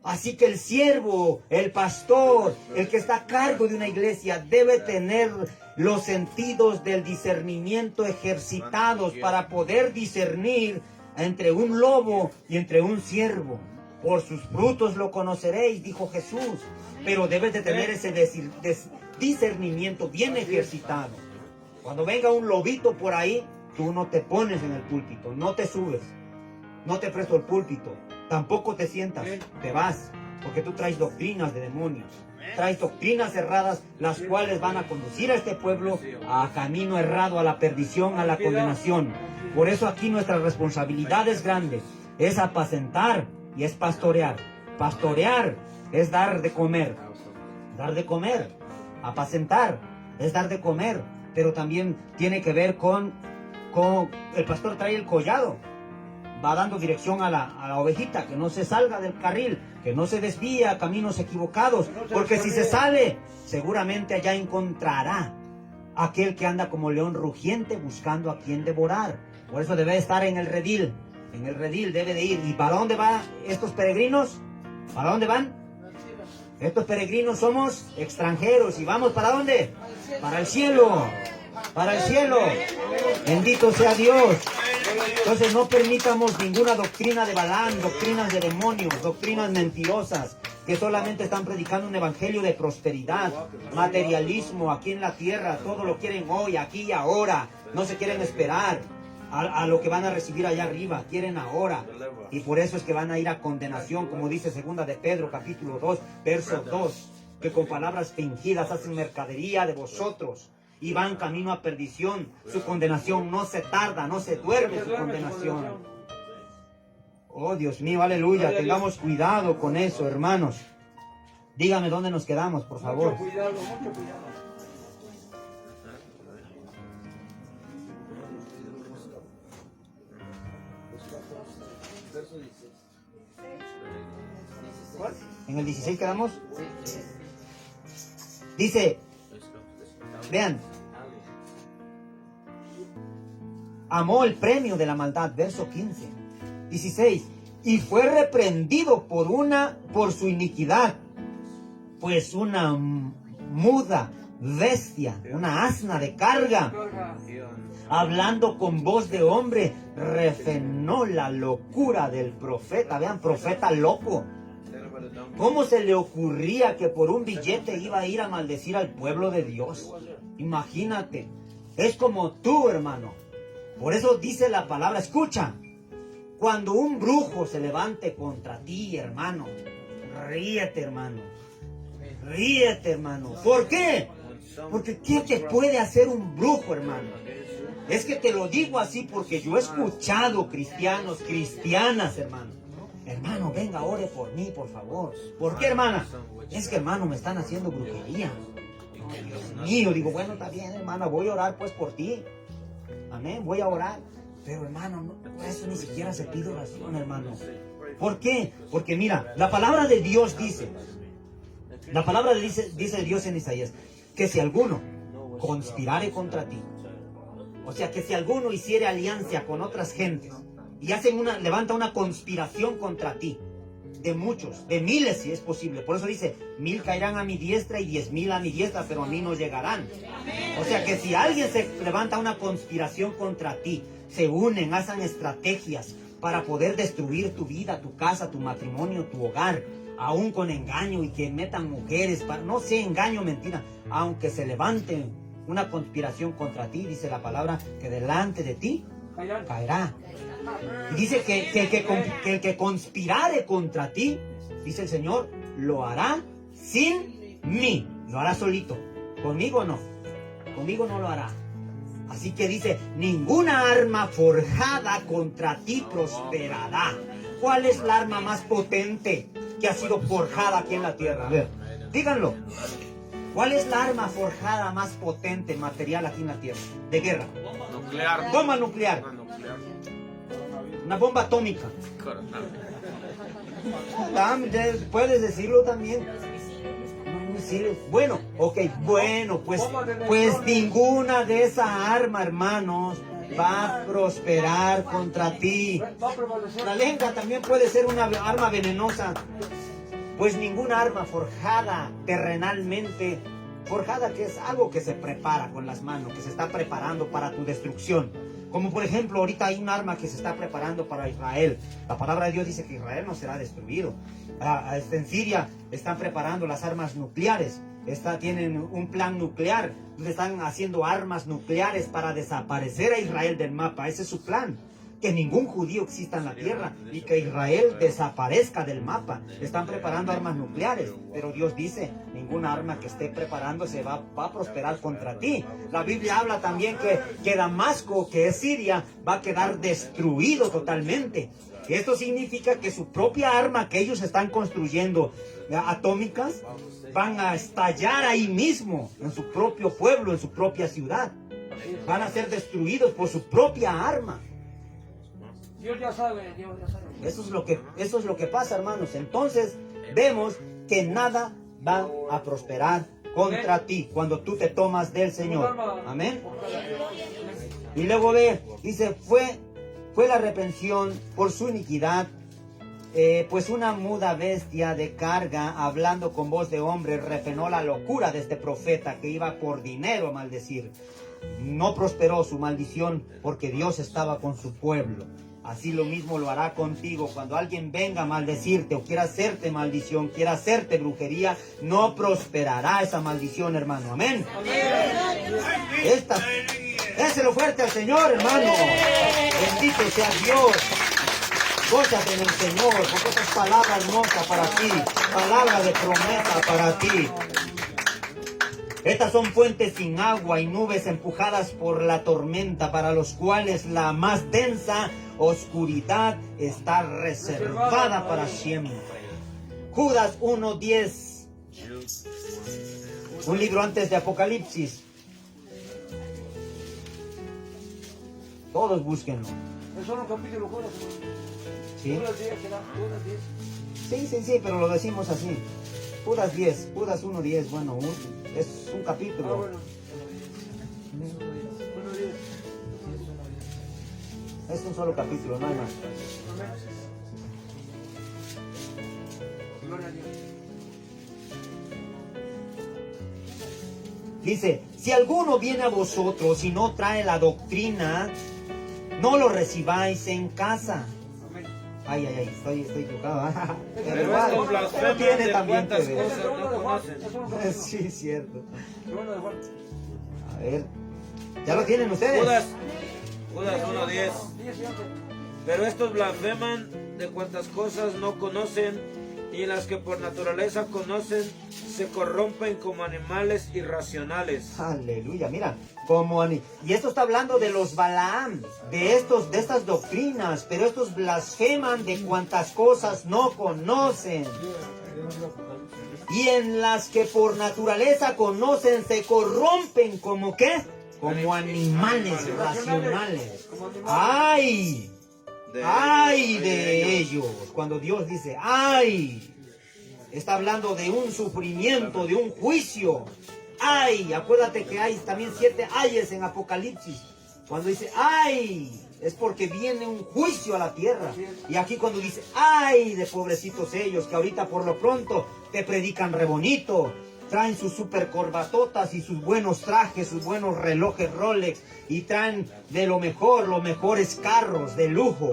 Así que el siervo, el pastor, el que está a cargo de una iglesia debe tener los sentidos del discernimiento ejercitados para poder discernir entre un lobo y entre un ciervo. Por sus frutos lo conoceréis, dijo Jesús. Pero debes de tener ese discernimiento bien ejercitado. Cuando venga un lobito por ahí, tú no te pones en el púlpito, no te subes, no te presto el púlpito, tampoco te sientas, te vas, porque tú traes doctrinas de demonios, traes doctrinas erradas, las cuales van a conducir a este pueblo a camino errado, a la perdición, a la condenación. Por eso aquí nuestra responsabilidad es grande. es apacentar y es pastorear. Pastorear es dar de comer. Dar de comer. Apacentar es dar de comer. Pero también tiene que ver con el pastor trae el collado. Va dando dirección a la ovejita, que no se salga del carril, que no se desvíe a caminos equivocados. Porque si se sale, seguramente allá encontrará aquel que anda como león rugiente buscando a quien devorar. Por eso debe estar en el redil. En el redil debe de ir. ¿Y para dónde van estos peregrinos? ¿Para dónde van? Estos peregrinos somos extranjeros. ¿Y vamos para dónde? Para el cielo. Para el cielo. Bendito sea Dios. Entonces no permitamos ninguna doctrina de Balaam, doctrinas de demonios, doctrinas mentirosas, que solamente están predicando un evangelio de prosperidad, materialismo aquí en la tierra. Todo lo quieren hoy, aquí y ahora. No se quieren esperar a lo que van a recibir allá arriba. Quieren ahora. Y por eso es que van a ir a condenación, como dice 2 de Pedro, capítulo 2, verso 2, que con palabras fingidas hacen mercadería de vosotros y van camino a perdición. Su condenación no se tarda, no se duerme su condenación. Oh, Dios mío, aleluya. Tengamos cuidado con eso, hermanos. Dígame dónde nos quedamos, por favor. Mucho cuidado, mucho cuidado. En el 16 quedamos. Dice, vean, amó el premio de la maldad, verso 15. 16, y fue reprendido por su iniquidad, pues una muda bestia, una asna de carga, hablando con voz de hombre, refrenó la locura del profeta. Vean, profeta loco. ¿Cómo se le ocurría que por un billete iba a ir a maldecir al pueblo de Dios? Imagínate. Es como tú, hermano. Por eso dice la palabra, escucha. Cuando un brujo se levante contra ti, hermano, ríete, hermano. Ríete, hermano. ¿Por qué? Porque ¿qué te puede hacer un brujo, hermano? Es que te lo digo así porque yo he escuchado cristianos, cristianas, hermano. Hermano, venga, ore por mí, por favor. ¿Por qué, hermana? Es que, hermano, me están haciendo brujería. Dios mío, digo, bueno, está bien, hermana, voy a orar pues por ti. Amén, voy a orar. Pero, hermano, no, eso ni siquiera se pide oración, hermano. ¿Por qué? Porque mira, la palabra de Dios dice, dice Dios en Isaías, que si alguno conspirare contra ti, o sea, que si alguno hiciere alianza con otras gentes, y levanta una conspiración contra ti, de muchos, de miles si es posible. Por eso dice, 1000 caerán a mi diestra y 10,000 a mi diestra, pero a mí no llegarán. O sea que si alguien se levanta una conspiración contra ti, se unen, hacen estrategias para poder destruir tu vida, tu casa, tu matrimonio, tu hogar, aún con engaño y que metan mujeres, no sé, engaño, mentira, aunque se levante una conspiración contra ti, dice la palabra, que delante de ti caerá. Y dice que el que conspirare contra ti, dice el Señor, lo hará sin mí. Lo hará solito. Conmigo no. Conmigo no lo hará. Así que dice, ninguna arma forjada contra ti prosperará. ¿Cuál es la arma más potente que ha sido forjada aquí en la tierra? A ver, díganlo. ¿Cuál es la arma forjada más potente material aquí en la tierra? De guerra. Nuclear. Bomba nuclear. Una bomba atómica. Puedes decirlo también. Bueno, ok, bueno, pues ninguna de esas armas, hermanos, va a prosperar contra ti. La lengua también puede ser una arma venenosa. Pues ninguna arma forjada terrenalmente, forjada que es algo que se prepara con las manos, que se está preparando para tu destrucción. Como por ejemplo, ahorita hay un arma que se está preparando para Israel. La palabra de Dios dice que Israel no será destruido. En Siria están preparando las armas nucleares. Tienen un plan nuclear. Están haciendo armas nucleares para desaparecer a Israel del mapa. Ese es su plan. que ningún judío exista en la tierra y que Israel desaparezca del mapa. Están preparando armas nucleares, pero Dios dice, ninguna arma que esté preparándose va a prosperar contra ti. La Biblia habla también que Damasco, que es Siria, va a quedar destruido totalmente. Esto significa que su propia arma que ellos están construyendo, atómicas, van a estallar ahí mismo, en su propio pueblo, en su propia ciudad. Van a ser destruidos por su propia arma. Dios ya sabe, Dios ya sabe. Eso es lo que pasa, hermanos. Entonces vemos que nada va a prosperar contra ti cuando tú te tomas del Señor. Amén. Y luego dice, fue la reprensión por su iniquidad, pues una muda bestia de carga, hablando con voz de hombre, refrenó la locura de este profeta que iba por dinero a maldecir. No prosperó su maldición porque Dios estaba con su pueblo. Así lo mismo lo hará contigo. Cuando alguien venga a maldecirte o quiera hacerte maldición, quiera hacerte brujería, no prosperará esa maldición, hermano. Amén. Déselo fuerte al Señor, hermano. Bendito sea Dios. Gózate en el Señor, porque esta es palabra hermosa para ti, palabra de promesa para ti. Estas son fuentes sin agua y nubes empujadas por la tormenta, para los cuales la más densa oscuridad está reservada para siempre. Judas 1:10, un libro antes de Apocalipsis. Todos búsquenlo. Eso es un capítulo, Judas. ¿Sí? Judas 10, ¿será? Judas 10. Sí, pero lo decimos así. Judas 10, Judas 1:10, bueno, es un capítulo. Ah, bueno. Es un solo capítulo, no hay más. Gloria a Dios. Dice, si alguno viene a vosotros y no trae la doctrina, no lo recibáis en casa. Amén. Ay, estoy equivocado. Pero igual, estos pero blasfeman tiene de también cuántas que ver. cosas no conocen. Sí, es cierto. Segundo de Juan. A ver, ¿ya lo tienen ustedes? Judas 1:10. 10 y 11. Pero estos blasfeman de cuantas cosas no conocen, y las que por naturaleza conocen se corrompen como animales irracionales. Aleluya, mira, y esto está hablando de los Balaam, de estas doctrinas, pero estos blasfeman de cuantas cosas no conocen. Y en las que por naturaleza conocen se corrompen como ¿qué? Como animales racionales. ¡Ay! ¡Ay de ellos! Cuando Dios dice ¡ay! Está hablando de un sufrimiento, de un juicio. ¡Ay! Acuérdate que hay también 7 ayes en Apocalipsis. Cuando dice ¡ay! Es porque viene un juicio a la tierra. Y aquí cuando dice ¡ay! De pobrecitos ellos, que ahorita por lo pronto te predican re bonito. Traen sus super corbatotas y sus buenos trajes, sus buenos relojes Rolex. Y traen de lo mejor, los mejores carros de lujo.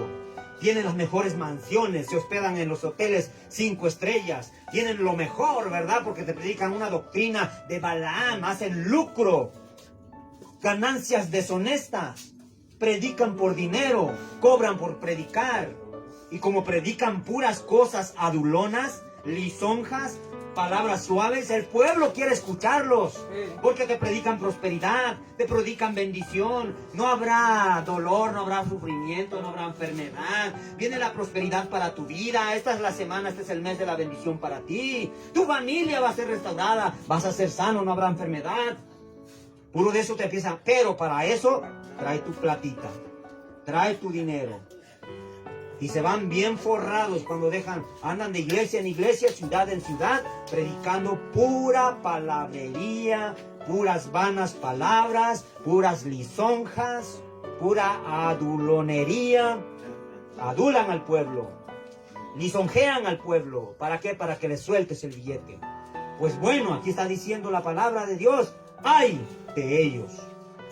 Tienen las mejores mansiones, se hospedan en los hoteles 5 estrellas. Tienen lo mejor, ¿verdad? Porque te predican una doctrina de Balaam, hacen lucro. Ganancias deshonestas. Predican por dinero, cobran por predicar. Y como predican puras cosas adulonas, lisonjas, palabras suaves, el pueblo quiere escucharlos, porque te predican prosperidad, te predican bendición, no habrá dolor, no habrá sufrimiento, no habrá enfermedad, viene la prosperidad para tu vida, esta es la semana, este es el mes de la bendición para ti, tu familia va a ser restaurada, vas a ser sano, no habrá enfermedad, puro de eso te empiezan, pero para eso, trae tu platita, trae tu dinero. Y se van bien forrados cuando andan de iglesia en iglesia, ciudad en ciudad, predicando pura palabrería, puras vanas palabras, puras lisonjas, pura adulonería. Adulan al pueblo, lisonjean al pueblo. ¿Para qué? Para que les sueltes el billete. Pues bueno, aquí está diciendo la palabra de Dios. ¡Ay de ellos!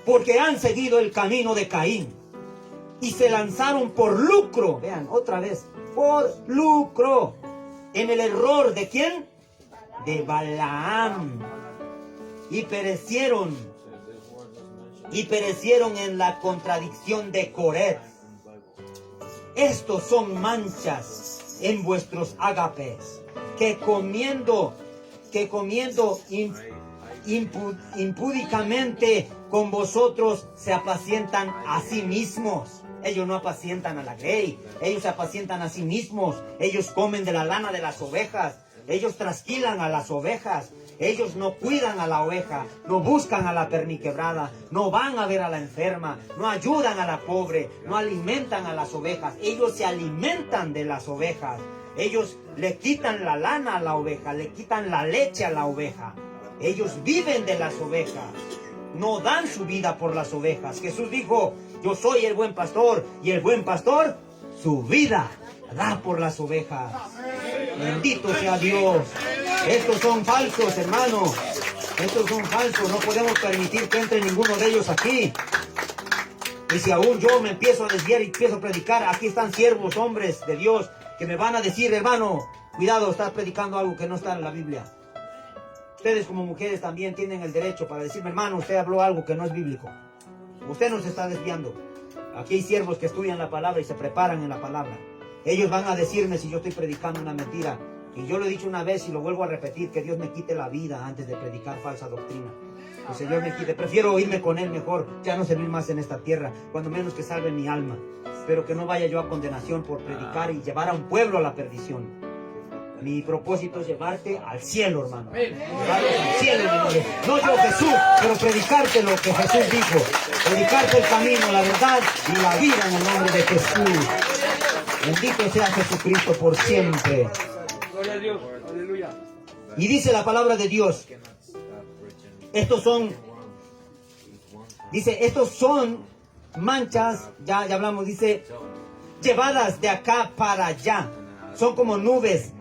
Porque han seguido el camino de Caín. Y se lanzaron por lucro, vean, otra vez, por lucro, en el error de ¿quién? De Balaam. Y perecieron en la contradicción de Coré. estos son manchas en vuestros ágapes, que comiendo impúdicamente con vosotros se apacientan a sí mismos. Ellos no apacientan a la grey, ellos se apacientan a sí mismos. Ellos comen de la lana de las ovejas, ellos trasquilan a las ovejas. Ellos no cuidan a la oveja, no buscan a la perniquebrada, no van a ver a la enferma, no ayudan a la pobre, no alimentan a las ovejas. Ellos se alimentan de las ovejas. Ellos le quitan la lana a la oveja, le quitan la leche a la oveja. Ellos viven de las ovejas, no dan su vida por las ovejas. Jesús dijo, yo soy el buen pastor, y el buen pastor su vida da por las ovejas. Bendito sea Dios. Estos son falsos, hermano. Estos son falsos. No podemos permitir que entre ninguno de ellos aquí. Y si aún yo me empiezo a desviar y empiezo a predicar, aquí están siervos, hombres de Dios, que me van a decir, hermano, cuidado, estás predicando algo que no está en la Biblia. Ustedes como mujeres también tienen el derecho para decirme, hermano, usted habló algo que no es bíblico. Usted nos está desviando. Aquí hay siervos que estudian la palabra y se preparan en la palabra. Ellos van a decirme si yo estoy predicando una mentira. Y yo lo he dicho una vez y lo vuelvo a repetir, que Dios me quite la vida antes de predicar falsa doctrina. Que el Señor me quite. Prefiero irme con Él mejor, ya no servir más en esta tierra, cuando menos que salve mi alma. Pero que no vaya yo a condenación por predicar y llevar a un pueblo a la perdición. Mi propósito es llevarte al cielo, hermano. Llevarlos al cielo, hermano. No yo Jesús, pero predicarte lo que Jesús dijo. Predicarte el camino, la verdad y la vida en el nombre de Jesús. Bendito sea Jesucristo por siempre. Gloria a Dios. Aleluya. Y dice la palabra de Dios, estos son manchas, ya hablamos, dice, llevadas de acá para allá. Son como nubes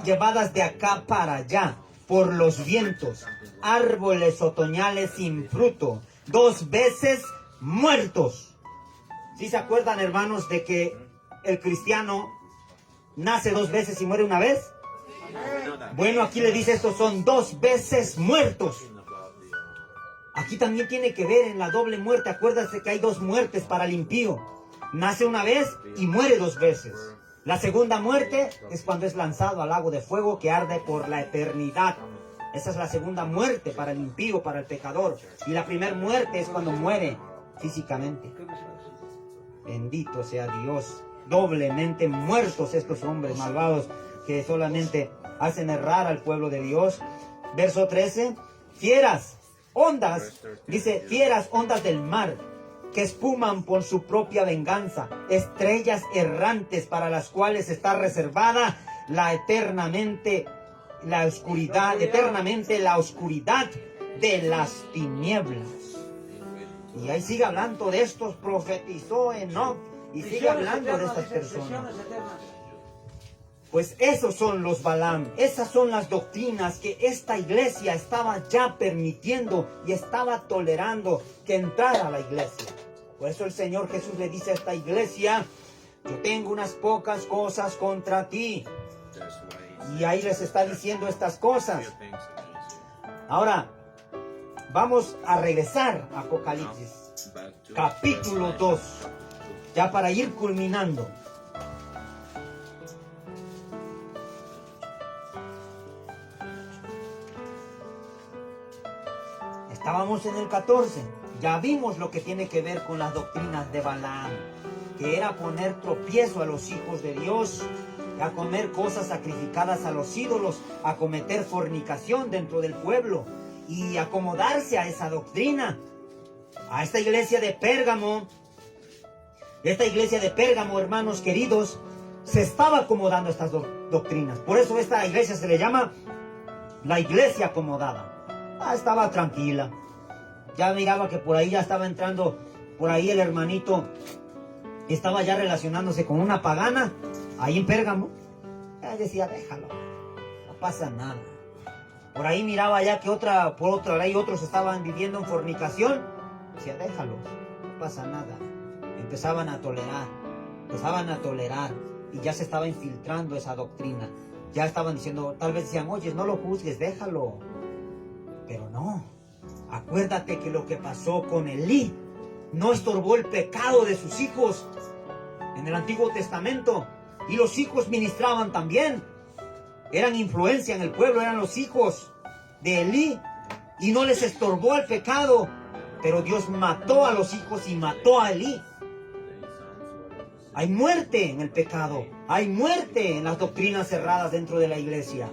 llevadas de acá para allá por los vientos, árboles otoñales sin fruto, 2 veces muertos. ¿Sí se acuerdan, hermanos, de que el cristiano nace 2 veces y muere una vez? Bueno, aquí le dice, estos son 2 veces muertos. Aquí también tiene que ver en la doble muerte. Acuérdate que hay 2 muertes para el impío. Nace una vez y muere 2 veces. La segunda muerte es cuando es lanzado al lago de fuego que arde por la eternidad. Esa es la segunda muerte para el impío, para el pecador. Y la primera muerte es cuando muere físicamente. Bendito sea Dios. Doblemente muertos estos hombres malvados que solamente hacen errar al pueblo de Dios. Verso 13. Fieras ondas, dice, fieras ondas del mar, que espuman por su propia venganza, estrellas errantes para las cuales está reservada eternamente la oscuridad de las tinieblas. Y ahí sigue hablando de estos, profetizó Enoc, y sigue hablando de estas personas. Pues esos son los Balaam, esas son las doctrinas que esta iglesia estaba ya permitiendo y estaba tolerando que entrara a la iglesia. Por eso el Señor Jesús le dice a esta iglesia, yo tengo unas pocas cosas contra ti. Y ahí les está diciendo estas cosas. Ahora, vamos a regresar a Apocalipsis, capítulo 2, ya para ir culminando. Estábamos en el 14, ya vimos lo que tiene que ver con las doctrinas de Balaam, que era poner tropiezo a los hijos de Dios, a comer cosas sacrificadas a los ídolos, a cometer fornicación dentro del pueblo y acomodarse a esa doctrina. A esta iglesia de Pérgamo, hermanos queridos, se estaba acomodando a estas doctrinas. Por eso esta iglesia se le llama la iglesia acomodada. Estaba tranquila. Ya miraba que por ahí ya estaba entrando, por ahí el hermanito estaba ya relacionándose con una pagana, ahí en Pérgamo. Decía, déjalo, no pasa nada. Por ahí miraba ya que ahí otros estaban viviendo en fornicación. Decía, déjalo, no pasa nada. Empezaban a tolerar, y ya se estaba infiltrando esa doctrina. Ya estaban diciendo, tal vez decían, oye, no lo juzgues, déjalo. Pero no, acuérdate que lo que pasó con Elí no estorbó el pecado de sus hijos. en el Antiguo Testamento. Y los hijos ministraban también. Eran influencia en el pueblo, eran los hijos de Elí. Y no les estorbó el pecado. Pero Dios mató a los hijos y mató a Elí. Hay muerte en el pecado. Hay muerte en las doctrinas cerradas dentro de la iglesia.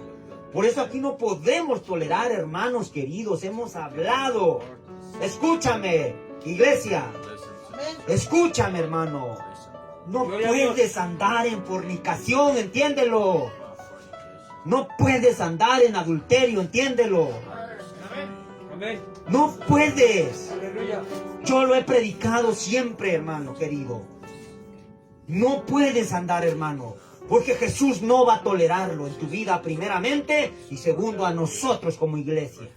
Por eso aquí no podemos tolerar, hermanos queridos. Hemos hablado. Escúchame, iglesia. Escúchame, hermano. No puedes andar en fornicación, entiéndelo. No puedes andar en adulterio, entiéndelo. Amén. No puedes. Aleluya. Yo lo he predicado siempre, hermano querido. No puedes andar, hermano, porque Jesús no va a tolerarlo en tu vida primeramente y segundo a nosotros como iglesia.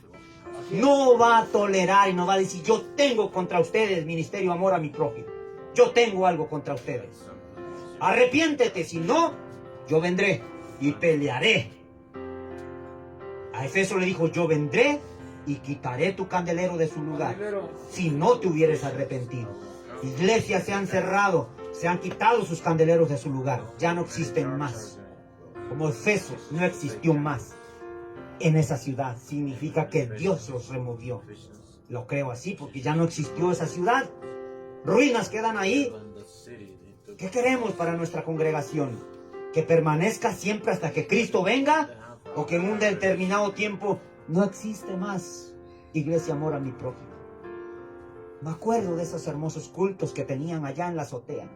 No va a tolerar y no va a decir, yo tengo contra ustedes, ministerio amor a mi prójimo. Yo tengo algo contra ustedes. Arrepiéntete, si no, yo vendré y pelearé. A Efeso le dijo, yo vendré y quitaré tu candelero de su lugar, si no te hubieres arrepentido. Iglesias se han cerrado, se han quitado sus candeleros de su lugar, ya no existen más. Como Efeso no existió más en esa ciudad, significa que Dios los removió. Lo creo así, porque ya no existió esa ciudad. Ruinas quedan ahí. ¿Qué queremos para nuestra congregación? ¿Que permanezca siempre hasta que Cristo venga? ¿O que en un determinado tiempo no existe más iglesia amor a mi prójimo? Me acuerdo de esos hermosos cultos que tenían allá en la azotea.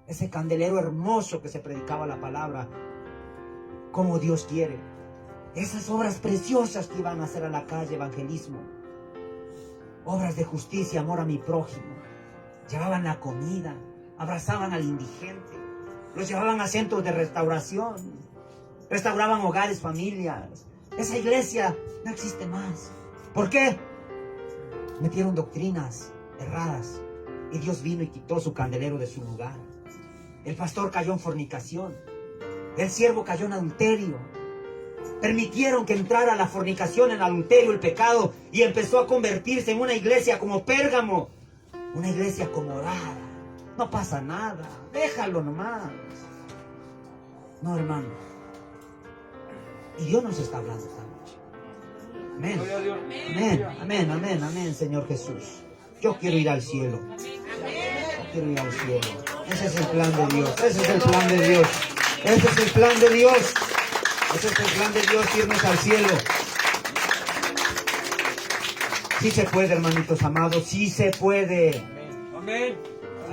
Ese candelero hermoso que se predicaba la palabra como Dios quiere. Esas obras preciosas que iban a hacer a la calle, evangelismo. Obras de justicia, amor a mi prójimo. Llevaban la comida, abrazaban al indigente, los llevaban a centros de restauración, restauraban hogares, familias. Esa iglesia no existe más. ¿Por qué? Metieron doctrinas erradas y Dios vino y quitó su candelero de su lugar. El pastor cayó en fornicación, el siervo cayó en adulterio. Permitieron que entrara la fornicación, el adulterio, el pecado, y empezó a convertirse en una iglesia como Pérgamo. Una iglesia acomodada. No pasa nada. Déjalo nomás. No, hermano. Y Dios nos está hablando esta noche. Amén. Amén, amén, amén, amén, Señor Jesús. Yo quiero ir al cielo. Yo quiero ir al cielo. Ese es el plan de Dios. Ese es el plan de Dios. Ese es el plan de Dios. Ese es el plan de Dios, irnos al cielo. Sí se puede, hermanitos amados, sí se puede. Amén.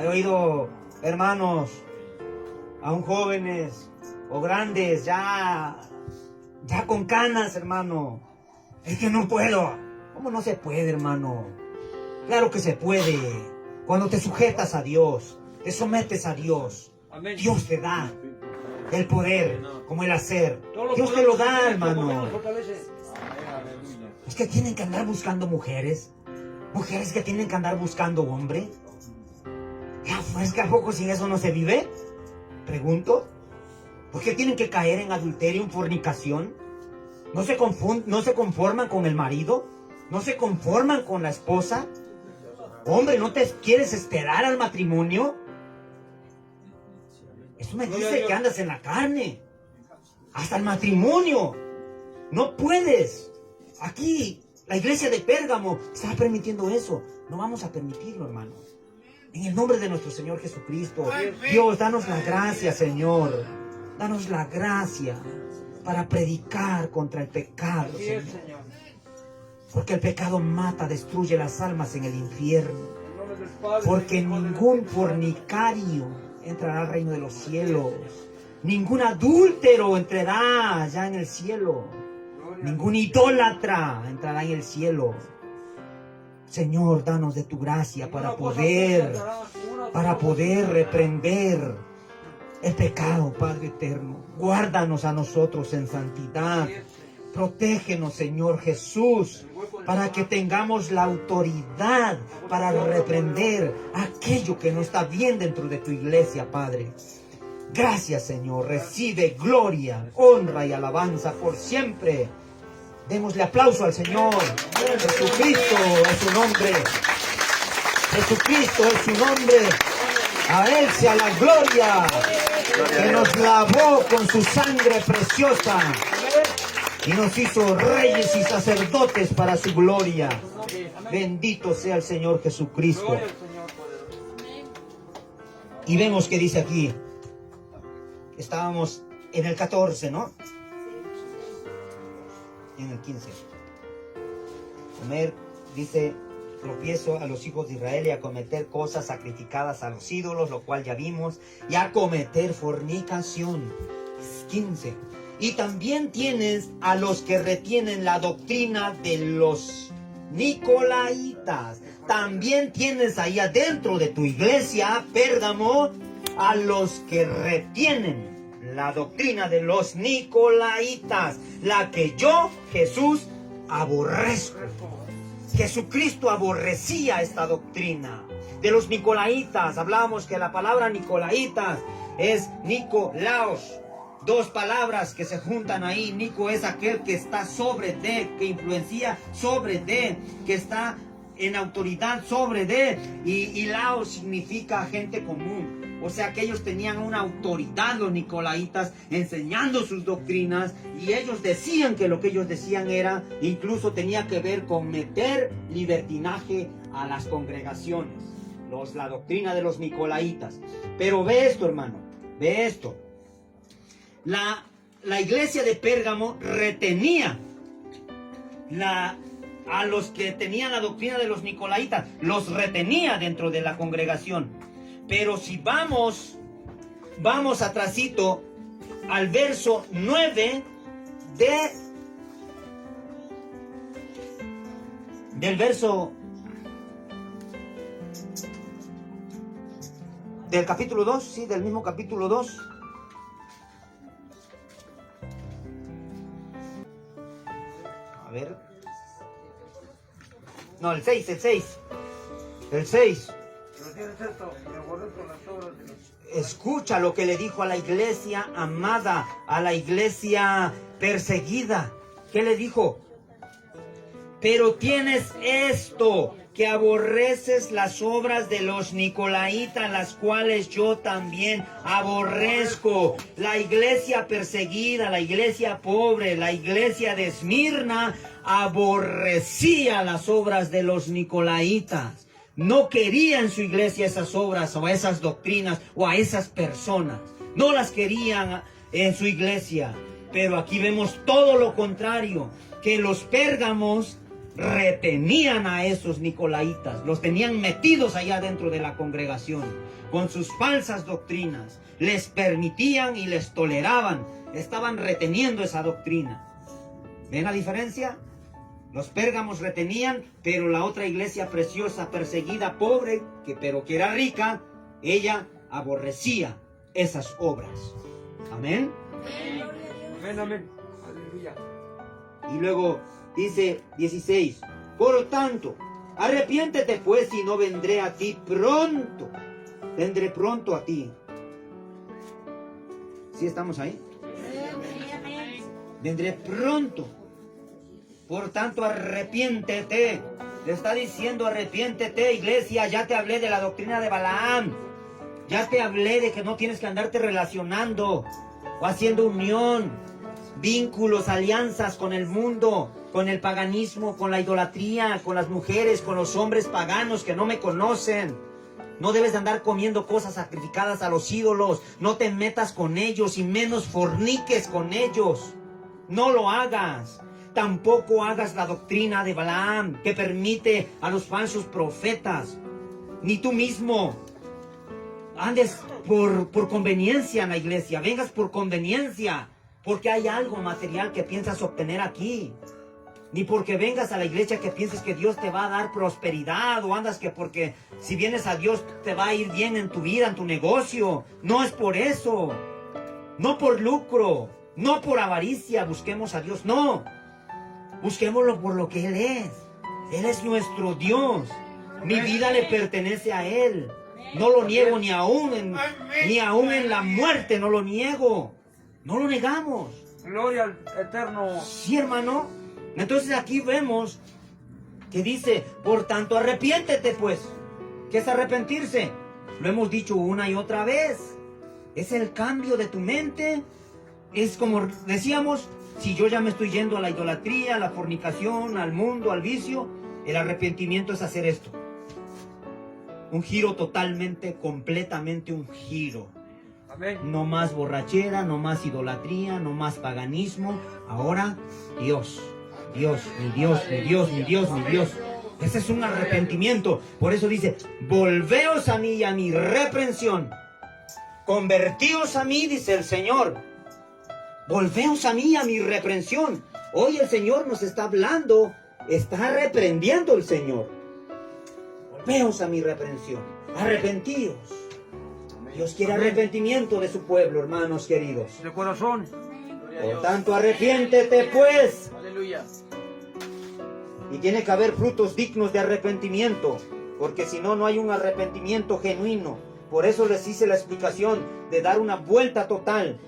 He oído, hermanos, aún jóvenes o grandes, ya con canas, hermano. Es que no puedo. ¿Cómo no se puede, hermano? Claro que se puede. Cuando te sujetas a Dios, te sometes a Dios, Amén. Dios te da el poder, como el hacer. Dios te lo da, hermano. Es que tienen que andar buscando mujeres. Mujeres que tienen que andar buscando hombre. Ya, pues que a poco sin eso no se vive. Pregunto. ¿Por qué tienen que caer en adulterio, en fornicación? ¿No se conforman con el marido? ¿No se conforman con la esposa? Hombre, ¿no te quieres esperar al matrimonio? Eso me dice que andas en la carne. Hasta el matrimonio. No puedes. Aquí, la iglesia de Pérgamo está permitiendo eso. No vamos a permitirlo, hermano. En el nombre de nuestro Señor Jesucristo. Dios, danos la gracia, Señor. Danos la gracia para predicar contra el pecado, Señor. Porque el pecado mata, destruye las almas en el infierno. Porque ningún fornicario entrará al reino de los cielos. Ningún adúltero entrará allá en el cielo. Ningún idólatra entrará en el cielo. Señor, danos de tu gracia para poder reprender el pecado, Padre eterno. Guárdanos a nosotros en santidad. Protégenos, Señor Jesús, para que tengamos la autoridad para reprender aquello que no está bien dentro de tu iglesia, Padre. Gracias, Señor. Recibe gloria, honra y alabanza por siempre. Démosle aplauso al Señor. Jesucristo es su nombre. Jesucristo es su nombre. A Él sea la gloria, que nos lavó con su sangre preciosa y nos hizo reyes y sacerdotes para su gloria. Bendito sea el Señor Jesucristo. Y vemos que dice aquí, estábamos en el 14, ¿no? En el 15. Comer, dice, tropiezo a los hijos de Israel y a cometer cosas sacrificadas a los ídolos, lo cual ya vimos, y a cometer fornicación. 15. Y también tienes a los que retienen la doctrina de los Nicolaitas. También tienes ahí adentro de tu iglesia, Pérgamo, a los que retienen la doctrina de los Nicolaitas, la que yo, Jesús, aborrezco. Jesucristo aborrecía esta doctrina de los Nicolaitas. Hablábamos que la palabra Nicolaitas es Nicolaos. Dos palabras que se juntan ahí. Nico es aquel que está sobre de, que influencia sobre de, que está en autoridad sobre de, y Laos significa gente común. O sea que ellos tenían una autoridad, los Nicolaitas, enseñando sus doctrinas, y ellos decían que lo que ellos decían era, incluso tenía que ver con meter libertinaje a las congregaciones. La doctrina de los Nicolaitas. Pero ve esto, hermano, ve esto. La iglesia de Pérgamo retenía a los que tenían la doctrina de los Nicolaitas, los retenía dentro de la congregación. Pero si vamos atrasito al verso 9 del verso del capítulo 2, sí, del mismo capítulo 2. A ver. No, el 6. El 6. Escucha lo que le dijo a la iglesia amada, a la iglesia perseguida. ¿Qué le dijo? Pero tienes esto, que aborreces las obras de los Nicolaitas, las cuales yo también aborrezco. La iglesia perseguida, la iglesia pobre, la iglesia de Esmirna, aborrecía las obras de los Nicolaitas. No quería en su iglesia esas obras o esas doctrinas o a esas personas. No las querían en su iglesia. Pero aquí vemos todo lo contrario, que los pérgamos retenían a esos Nicolaitas, los tenían metidos allá dentro de la congregación con sus falsas doctrinas, les permitían y les toleraban, estaban reteniendo esa doctrina. ¿Ven la diferencia? Los pérgamos retenían, pero la otra iglesia preciosa, perseguida, pobre, pero que era rica, ella aborrecía esas obras. Amén. Amén, amén. Aleluya. Y luego dice 16, por lo tanto, arrepiéntete pues y no vendré a ti pronto. Vendré pronto a ti. ¿Sí estamos ahí? Vendré pronto. Por tanto, arrepiéntete. Le está diciendo arrepiéntete, iglesia. Ya te hablé de la doctrina de Balaam. Ya te hablé de que no tienes que andarte relacionando o haciendo unión, vínculos, alianzas con el mundo, con el paganismo, con la idolatría, con las mujeres, con los hombres paganos que no me conocen. No debes de andar comiendo cosas sacrificadas a los ídolos. No te metas con ellos y menos forniques con ellos. No lo hagas. Tampoco hagas la doctrina de Balaam, que permite a los falsos profetas. Ni tú mismo andes por conveniencia en la iglesia. Vengas por conveniencia, porque hay algo material que piensas obtener aquí. Ni porque vengas a la iglesia que pienses que Dios te va a dar prosperidad, o andas que porque si vienes a Dios te va a ir bien en tu vida, en tu negocio. No es por eso. No por lucro. No por avaricia busquemos a Dios. No. Busquémoslo por lo que Él es. Él es nuestro Dios. Mi vida le pertenece a Él. No lo niego ni aún en la muerte. No lo niego. No lo negamos. Gloria al Eterno. Sí, hermano. Entonces aquí vemos que dice, por tanto, arrepiéntete pues. ¿Qué es arrepentirse? Lo hemos dicho una y otra vez. Es el cambio de tu mente. Es como decíamos, si yo ya me estoy yendo a la idolatría, a la fornicación, al mundo, al vicio, el arrepentimiento es hacer esto. Un giro totalmente, completamente un giro. Amén. No más borrachera, no más idolatría, no más paganismo. Ahora, Dios, Dios, mi Dios, mi Dios, mi Dios, mi Dios. Ese es un arrepentimiento. Por eso dice, volveos a mí y a mi reprensión. Convertíos a mí, dice el Señor. Volveos a mí y a mi reprensión. Hoy el Señor nos está hablando, está reprendiendo el Señor. Volveos a mi reprensión. Arrepentíos. Dios quiere arrepentimiento de su pueblo, hermanos queridos. De corazón. Gloria a Por Dios. tanto, arrepiéntete pues. Aleluya. Y tiene que haber frutos dignos de arrepentimiento, porque si no, no hay un arrepentimiento genuino. Por eso les hice la explicación de dar una vuelta total.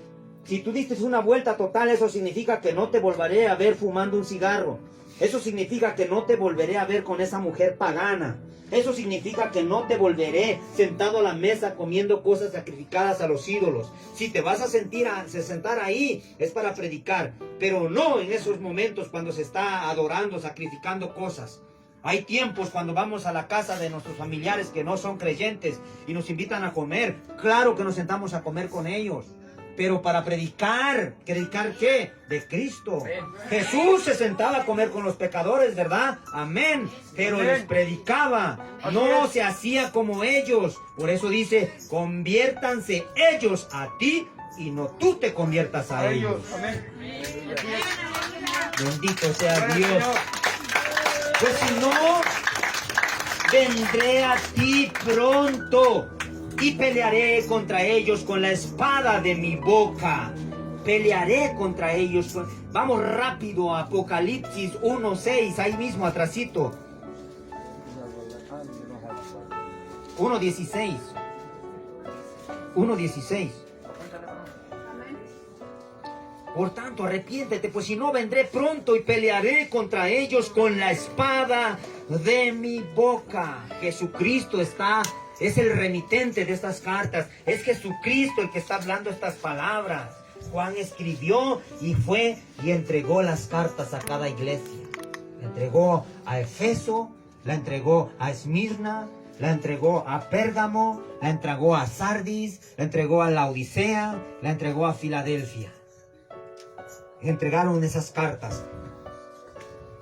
Si tú diste una vuelta total, eso significa que no te volveré a ver fumando un cigarro. Eso significa que no te volveré a ver con esa mujer pagana. Eso significa que no te volveré sentado a la mesa comiendo cosas sacrificadas a los ídolos. Si te vas a sentar ahí, es para predicar. Pero no en esos momentos cuando se está adorando, sacrificando cosas. Hay tiempos cuando vamos a la casa de nuestros familiares que no son creyentes y nos invitan a comer. Claro que nos sentamos a comer con ellos. Pero para predicar, ¿predicar qué? De Cristo. Jesús se sentaba a comer con los pecadores, ¿verdad? Amén. Pero les predicaba, no se hacía como ellos. Por eso dice, conviértanse ellos a ti y no tú te conviertas a ellos. Amén. Bendito sea Dios. Pues si no, vendré a ti pronto. Y pelearé contra ellos con la espada de mi boca. Pelearé contra ellos. Vamos rápido a Apocalipsis 1:6, ahí mismo atrasito. 1:16. 1:16. Por tanto, arrepiéntete, pues si no vendré pronto y pelearé contra ellos con la espada de mi boca. Jesucristo es el remitente de estas cartas. Es Jesucristo el que está hablando estas palabras. Juan escribió y fue y entregó las cartas a cada iglesia. La entregó a Efeso, la entregó a Esmirna, la entregó a Pérgamo, la entregó a Sardis, la entregó a Laodicea, la entregó a Filadelfia. Entregaron esas cartas.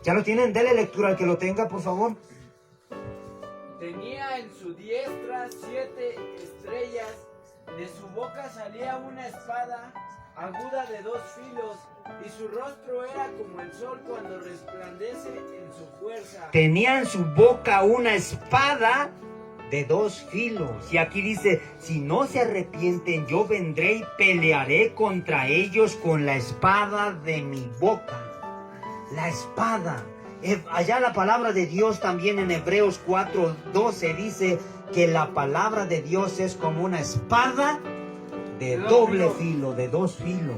¿Ya lo tienen? Dele lectura al que lo tenga, por favor. Tenía en su diestra 7 estrellas, de su boca salía una espada aguda de 2 filos, y su rostro era como el sol cuando resplandece en su fuerza. Tenía en su boca una espada de 2 filos. Y aquí dice, si no se arrepienten, yo vendré y pelearé contra ellos con la espada de mi boca. La espada. Allá la palabra de Dios también en Hebreos 4:12 dice que la palabra de Dios es como una espada de doble filo, de 2 filos.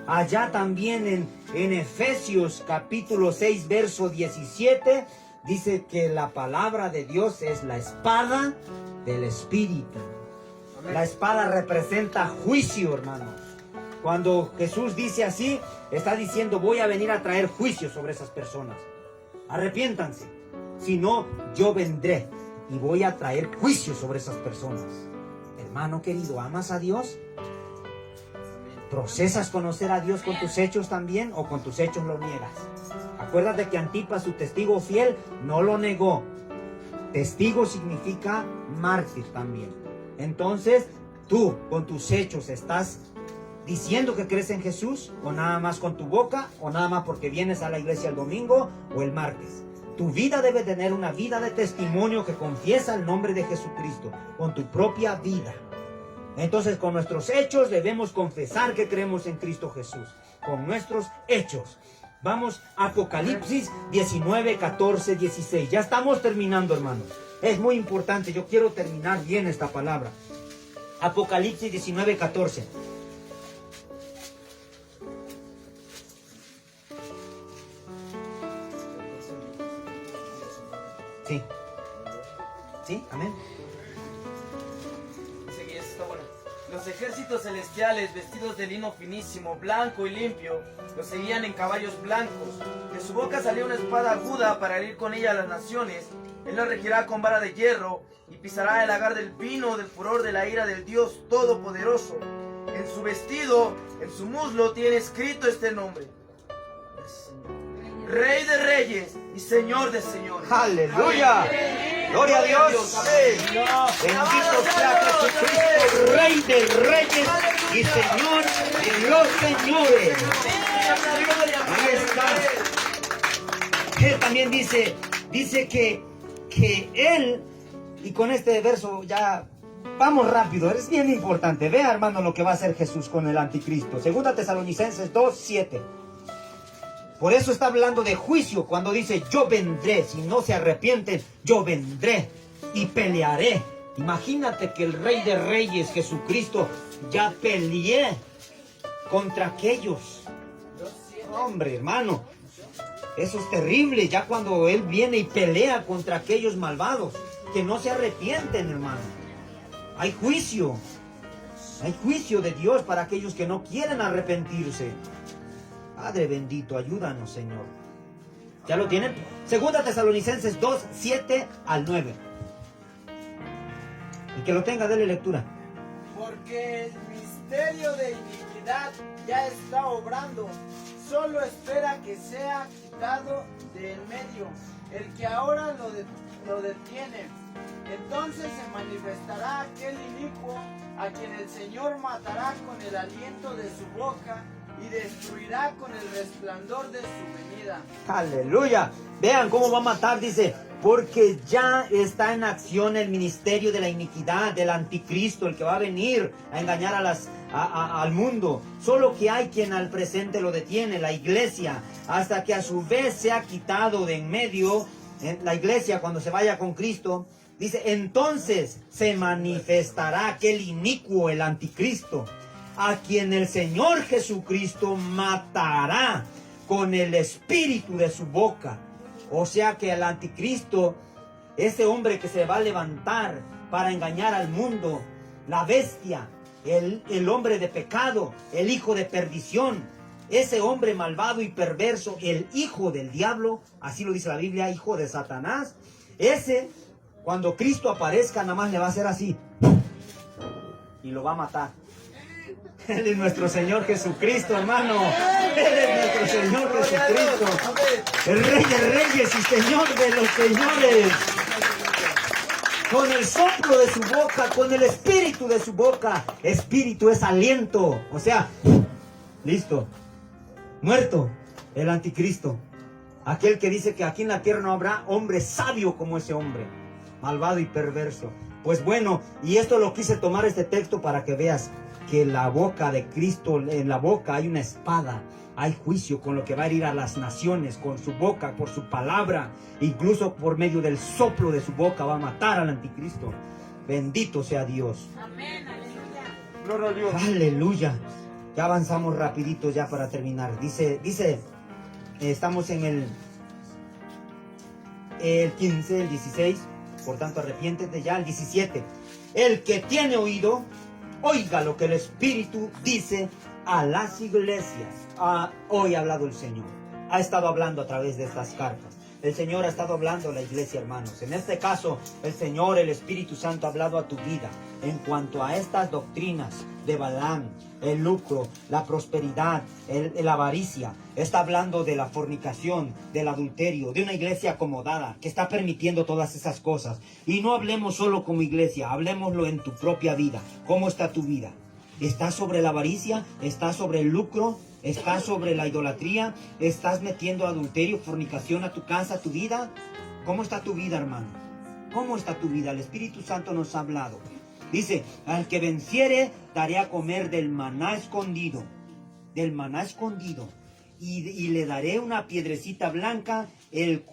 Allá también en Efesios capítulo 6 verso 17 dice que la palabra de Dios es la espada del Espíritu. La espada representa juicio, hermanos. Cuando Jesús dice así, está diciendo, voy a venir a traer juicio sobre esas personas. Arrepiéntanse. Si no, yo vendré y voy a traer juicio sobre esas personas. Hermano querido, ¿amas a Dios? ¿Procesas conocer a Dios con tus hechos también o con tus hechos lo niegas? Acuérdate que Antipas, su testigo fiel, no lo negó. Testigo significa mártir también. Entonces, tú con tus hechos estás diciendo que crees en Jesús, o nada más con tu boca, o nada más porque vienes a la iglesia el domingo o el martes. Tu vida debe tener una vida de testimonio que confiesa el nombre de Jesucristo, con tu propia vida. Entonces, con nuestros hechos debemos confesar que creemos en Cristo Jesús. Con nuestros hechos. Vamos a Apocalipsis 19, 14, 16. Ya estamos terminando, hermanos. Es muy importante. Yo quiero terminar bien esta palabra. Apocalipsis 19, 14. Sí. ¿Sí? Amén. Los ejércitos celestiales, vestidos de lino finísimo, blanco y limpio, los seguían en caballos blancos. De su boca salía una espada aguda para herir con ella a las naciones. Él la regirá con vara de hierro y pisará el lagar del vino del furor de la ira del Dios Todopoderoso. En su vestido, en su muslo, tiene escrito este nombre: Rey de Reyes y Señor de Señores. ¡Aleluya! ¡Gloria a Dios! Amén. Bendito sea Jesucristo, Rey de Reyes y Señor de los Señores. Ahí está. Él también dice que Él, y con este verso ya vamos rápido, es bien importante. Vea, hermano, lo que va a hacer Jesús con el anticristo. Segunda Tesalonicenses 2:7. Por eso está hablando de juicio cuando dice: yo vendré, si no se arrepienten, yo vendré y pelearé. Imagínate que el Rey de Reyes, Jesucristo, ya peleé contra aquellos. Hombre, hermano, eso es terrible, ya cuando Él viene y pelea contra aquellos malvados que no se arrepienten, hermano. Hay juicio de Dios para aquellos que no quieren arrepentirse. Padre bendito, ayúdanos, Señor. ¿Ya lo tienen? Segunda Tesalonicenses 2:7 al 9. El que lo tenga, dele lectura. Porque el misterio de iniquidad ya está obrando, solo espera que sea quitado de en medio el que ahora lo detiene. Entonces se manifestará aquel inicuo a quien el Señor matará con el aliento de su boca y destruirá con el resplandor de su venida. Aleluya. Vean cómo va a matar, dice: porque ya está en acción el ministerio de la iniquidad, del anticristo, el que va a venir a engañar al mundo. Solo que hay quien al presente lo detiene, la iglesia, hasta que a su vez sea quitado de en medio. La iglesia, cuando se vaya con Cristo, dice: entonces se manifestará aquel inicuo, el anticristo, a quien el Señor Jesucristo matará con el espíritu de su boca. O sea que el anticristo, ese hombre que se va a levantar para engañar al mundo, la bestia, el hombre de pecado, el hijo de perdición, ese hombre malvado y perverso, el hijo del diablo, así lo dice la Biblia, hijo de Satanás, ese, cuando Cristo aparezca, nada más le va a hacer así y lo va a matar. Él es nuestro Señor Jesucristo, hermano. Él es nuestro Señor Jesucristo. El Rey de Reyes y Señor de los Señores. Con el soplo de su boca, con el espíritu de su boca. Espíritu es aliento. O sea, listo. Muerto el anticristo. Aquel que dice que aquí en la tierra no habrá hombre sabio como ese hombre. Malvado y perverso. Pues bueno, y esto lo quise tomar este texto para que veas que la boca de Cristo, en la boca hay una espada, hay juicio con lo que va a herir a las naciones, con su boca, por su palabra, incluso por medio del soplo de su boca va a matar al anticristo. Bendito sea Dios. Amén, aleluya. Gloria a Dios. Aleluya. Ya avanzamos rapidito ya para terminar. Dice, estamos en el 15, el 16, por tanto arrepiéntete ya, el 17. El que tiene oído, oiga lo que el Espíritu dice a las iglesias. Hoy ha hablado el Señor. Ha estado hablando a través de estas cartas. El Señor ha estado hablando a la iglesia, hermanos. En este caso, el Señor, el Espíritu Santo, ha hablado a tu vida en cuanto a estas doctrinas de Balaam, el lucro, la prosperidad, la avaricia. Está hablando de la fornicación, del adulterio, de una iglesia acomodada que está permitiendo todas esas cosas. Y no hablemos solo como iglesia, hablemoslo en tu propia vida. ¿Cómo está tu vida? ¿Estás sobre la avaricia? ¿Estás sobre el lucro? ¿Estás sobre la idolatría? ¿Estás metiendo adulterio, fornicación a tu casa, a tu vida? ¿Cómo está tu vida, hermano? ¿Cómo está tu vida? El Espíritu Santo nos ha hablado. Dice: al que venciere, daré a comer del maná escondido. Del maná escondido. Y le daré una piedrecita blanca, en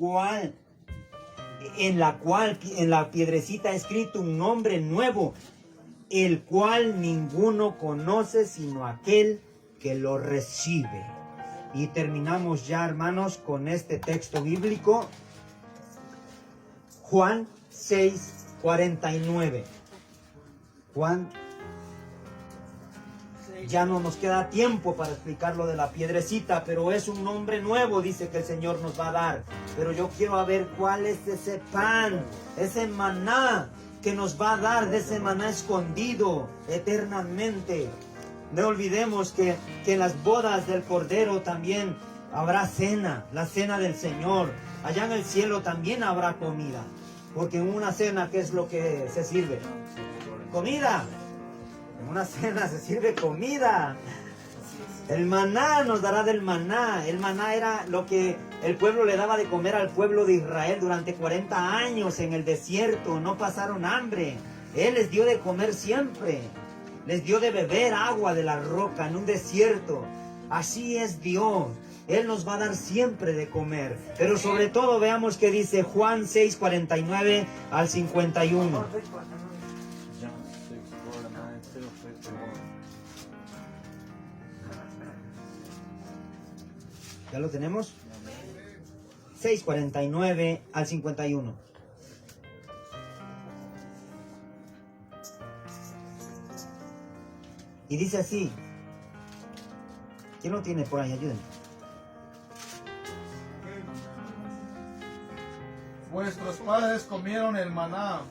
la piedrecita ha escrito un nombre nuevo, el cual ninguno conoce sino aquel que lo recibe. Y terminamos ya, hermanos, con este texto bíblico. Juan 6:49. Juan ya no nos queda tiempo para explicar lo de la piedrecita, pero es un nombre nuevo, dice que el Señor nos va a dar. Pero yo quiero ver cuál es ese pan, ese maná que nos va a dar, de ese maná escondido eternamente. No olvidemos que en las bodas del Cordero también habrá cena, la cena del Señor. Allá en el cielo también habrá comida, porque en una cena, ¿qué es lo que se sirve? Comida. En una cena se sirve comida. El maná nos dará del maná. El maná era lo que el pueblo le daba de comer al pueblo de Israel durante 40 años en el desierto. No pasaron hambre. Él les dio de comer siempre. Les dio de beber agua de la roca en un desierto. Así es Dios. Él nos va a dar siempre de comer. Pero sobre todo veamos que dice Juan 6:49 al 51. ¿Ya lo tenemos? 6:49 al 51. Y dice así. ¿Quién lo tiene por ahí? Ayúdenme. Vuestros padres comieron el maná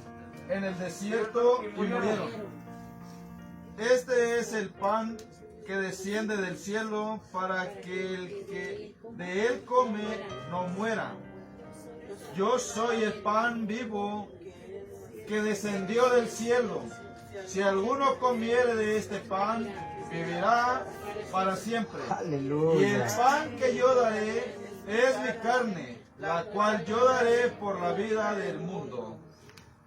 en el desierto y murieron. Este es el pan que desciende del cielo para que el que de él come no muera. Yo soy el pan vivo que descendió del cielo. Si alguno comiere de este pan, vivirá para siempre. Aleluya. Y el pan que yo daré es mi carne, la cual yo daré por la vida del mundo.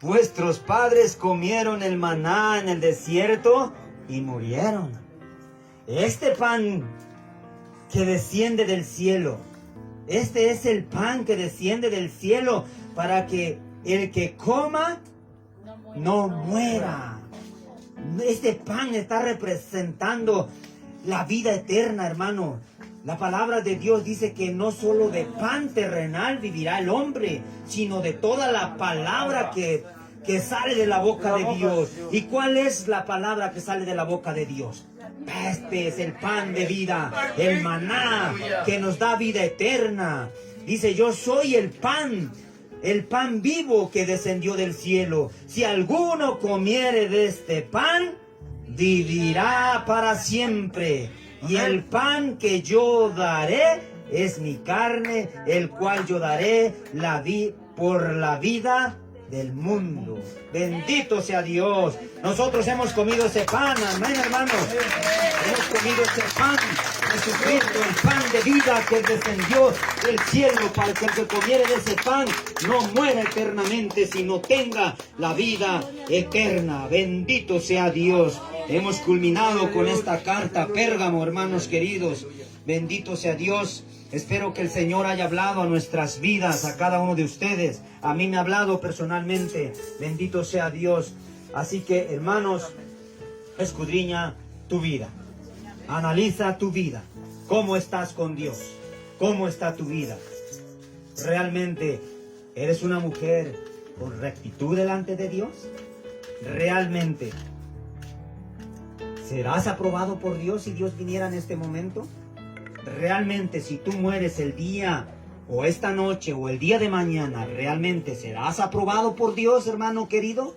Vuestros padres comieron el maná en el desierto y murieron. Este pan que desciende del cielo, este es el pan que desciende del cielo para que el que coma no muera. Este pan está representando la vida eterna, hermano. La palabra de Dios dice que no solo de pan terrenal vivirá el hombre, sino de toda la palabra que sale de la boca de Dios. ¿Y cuál es la palabra que sale de la boca de Dios? Este es el pan de vida, el maná que nos da vida eterna. Dice, yo soy el pan vivo que descendió del cielo. Si alguno comiere de este pan, vivirá para siempre. Y el pan que yo daré es mi carne, el cual yo daré por la vida del mundo. Bendito sea Dios. Nosotros hemos comido ese pan, amén, hermanos. Hemos comido ese pan, Jesucristo, el pan de vida que descendió del cielo para que el que comiere de ese pan no muera eternamente, sino tenga la vida eterna. Bendito sea Dios. Hemos culminado con esta carta a Pérgamo, hermanos queridos. Bendito sea Dios. Espero que el Señor haya hablado a nuestras vidas, a cada uno de ustedes. A mí me ha hablado personalmente. Bendito sea Dios. Así que, hermanos, escudriña tu vida. Analiza tu vida. ¿Cómo estás con Dios? ¿Cómo está tu vida? ¿Realmente eres una mujer con rectitud delante de Dios? ¿Realmente serás aprobado por Dios si Dios viniera en este momento? Realmente, si tú mueres el día o esta noche o el día de mañana, ¿realmente serás aprobado por Dios, hermano querido?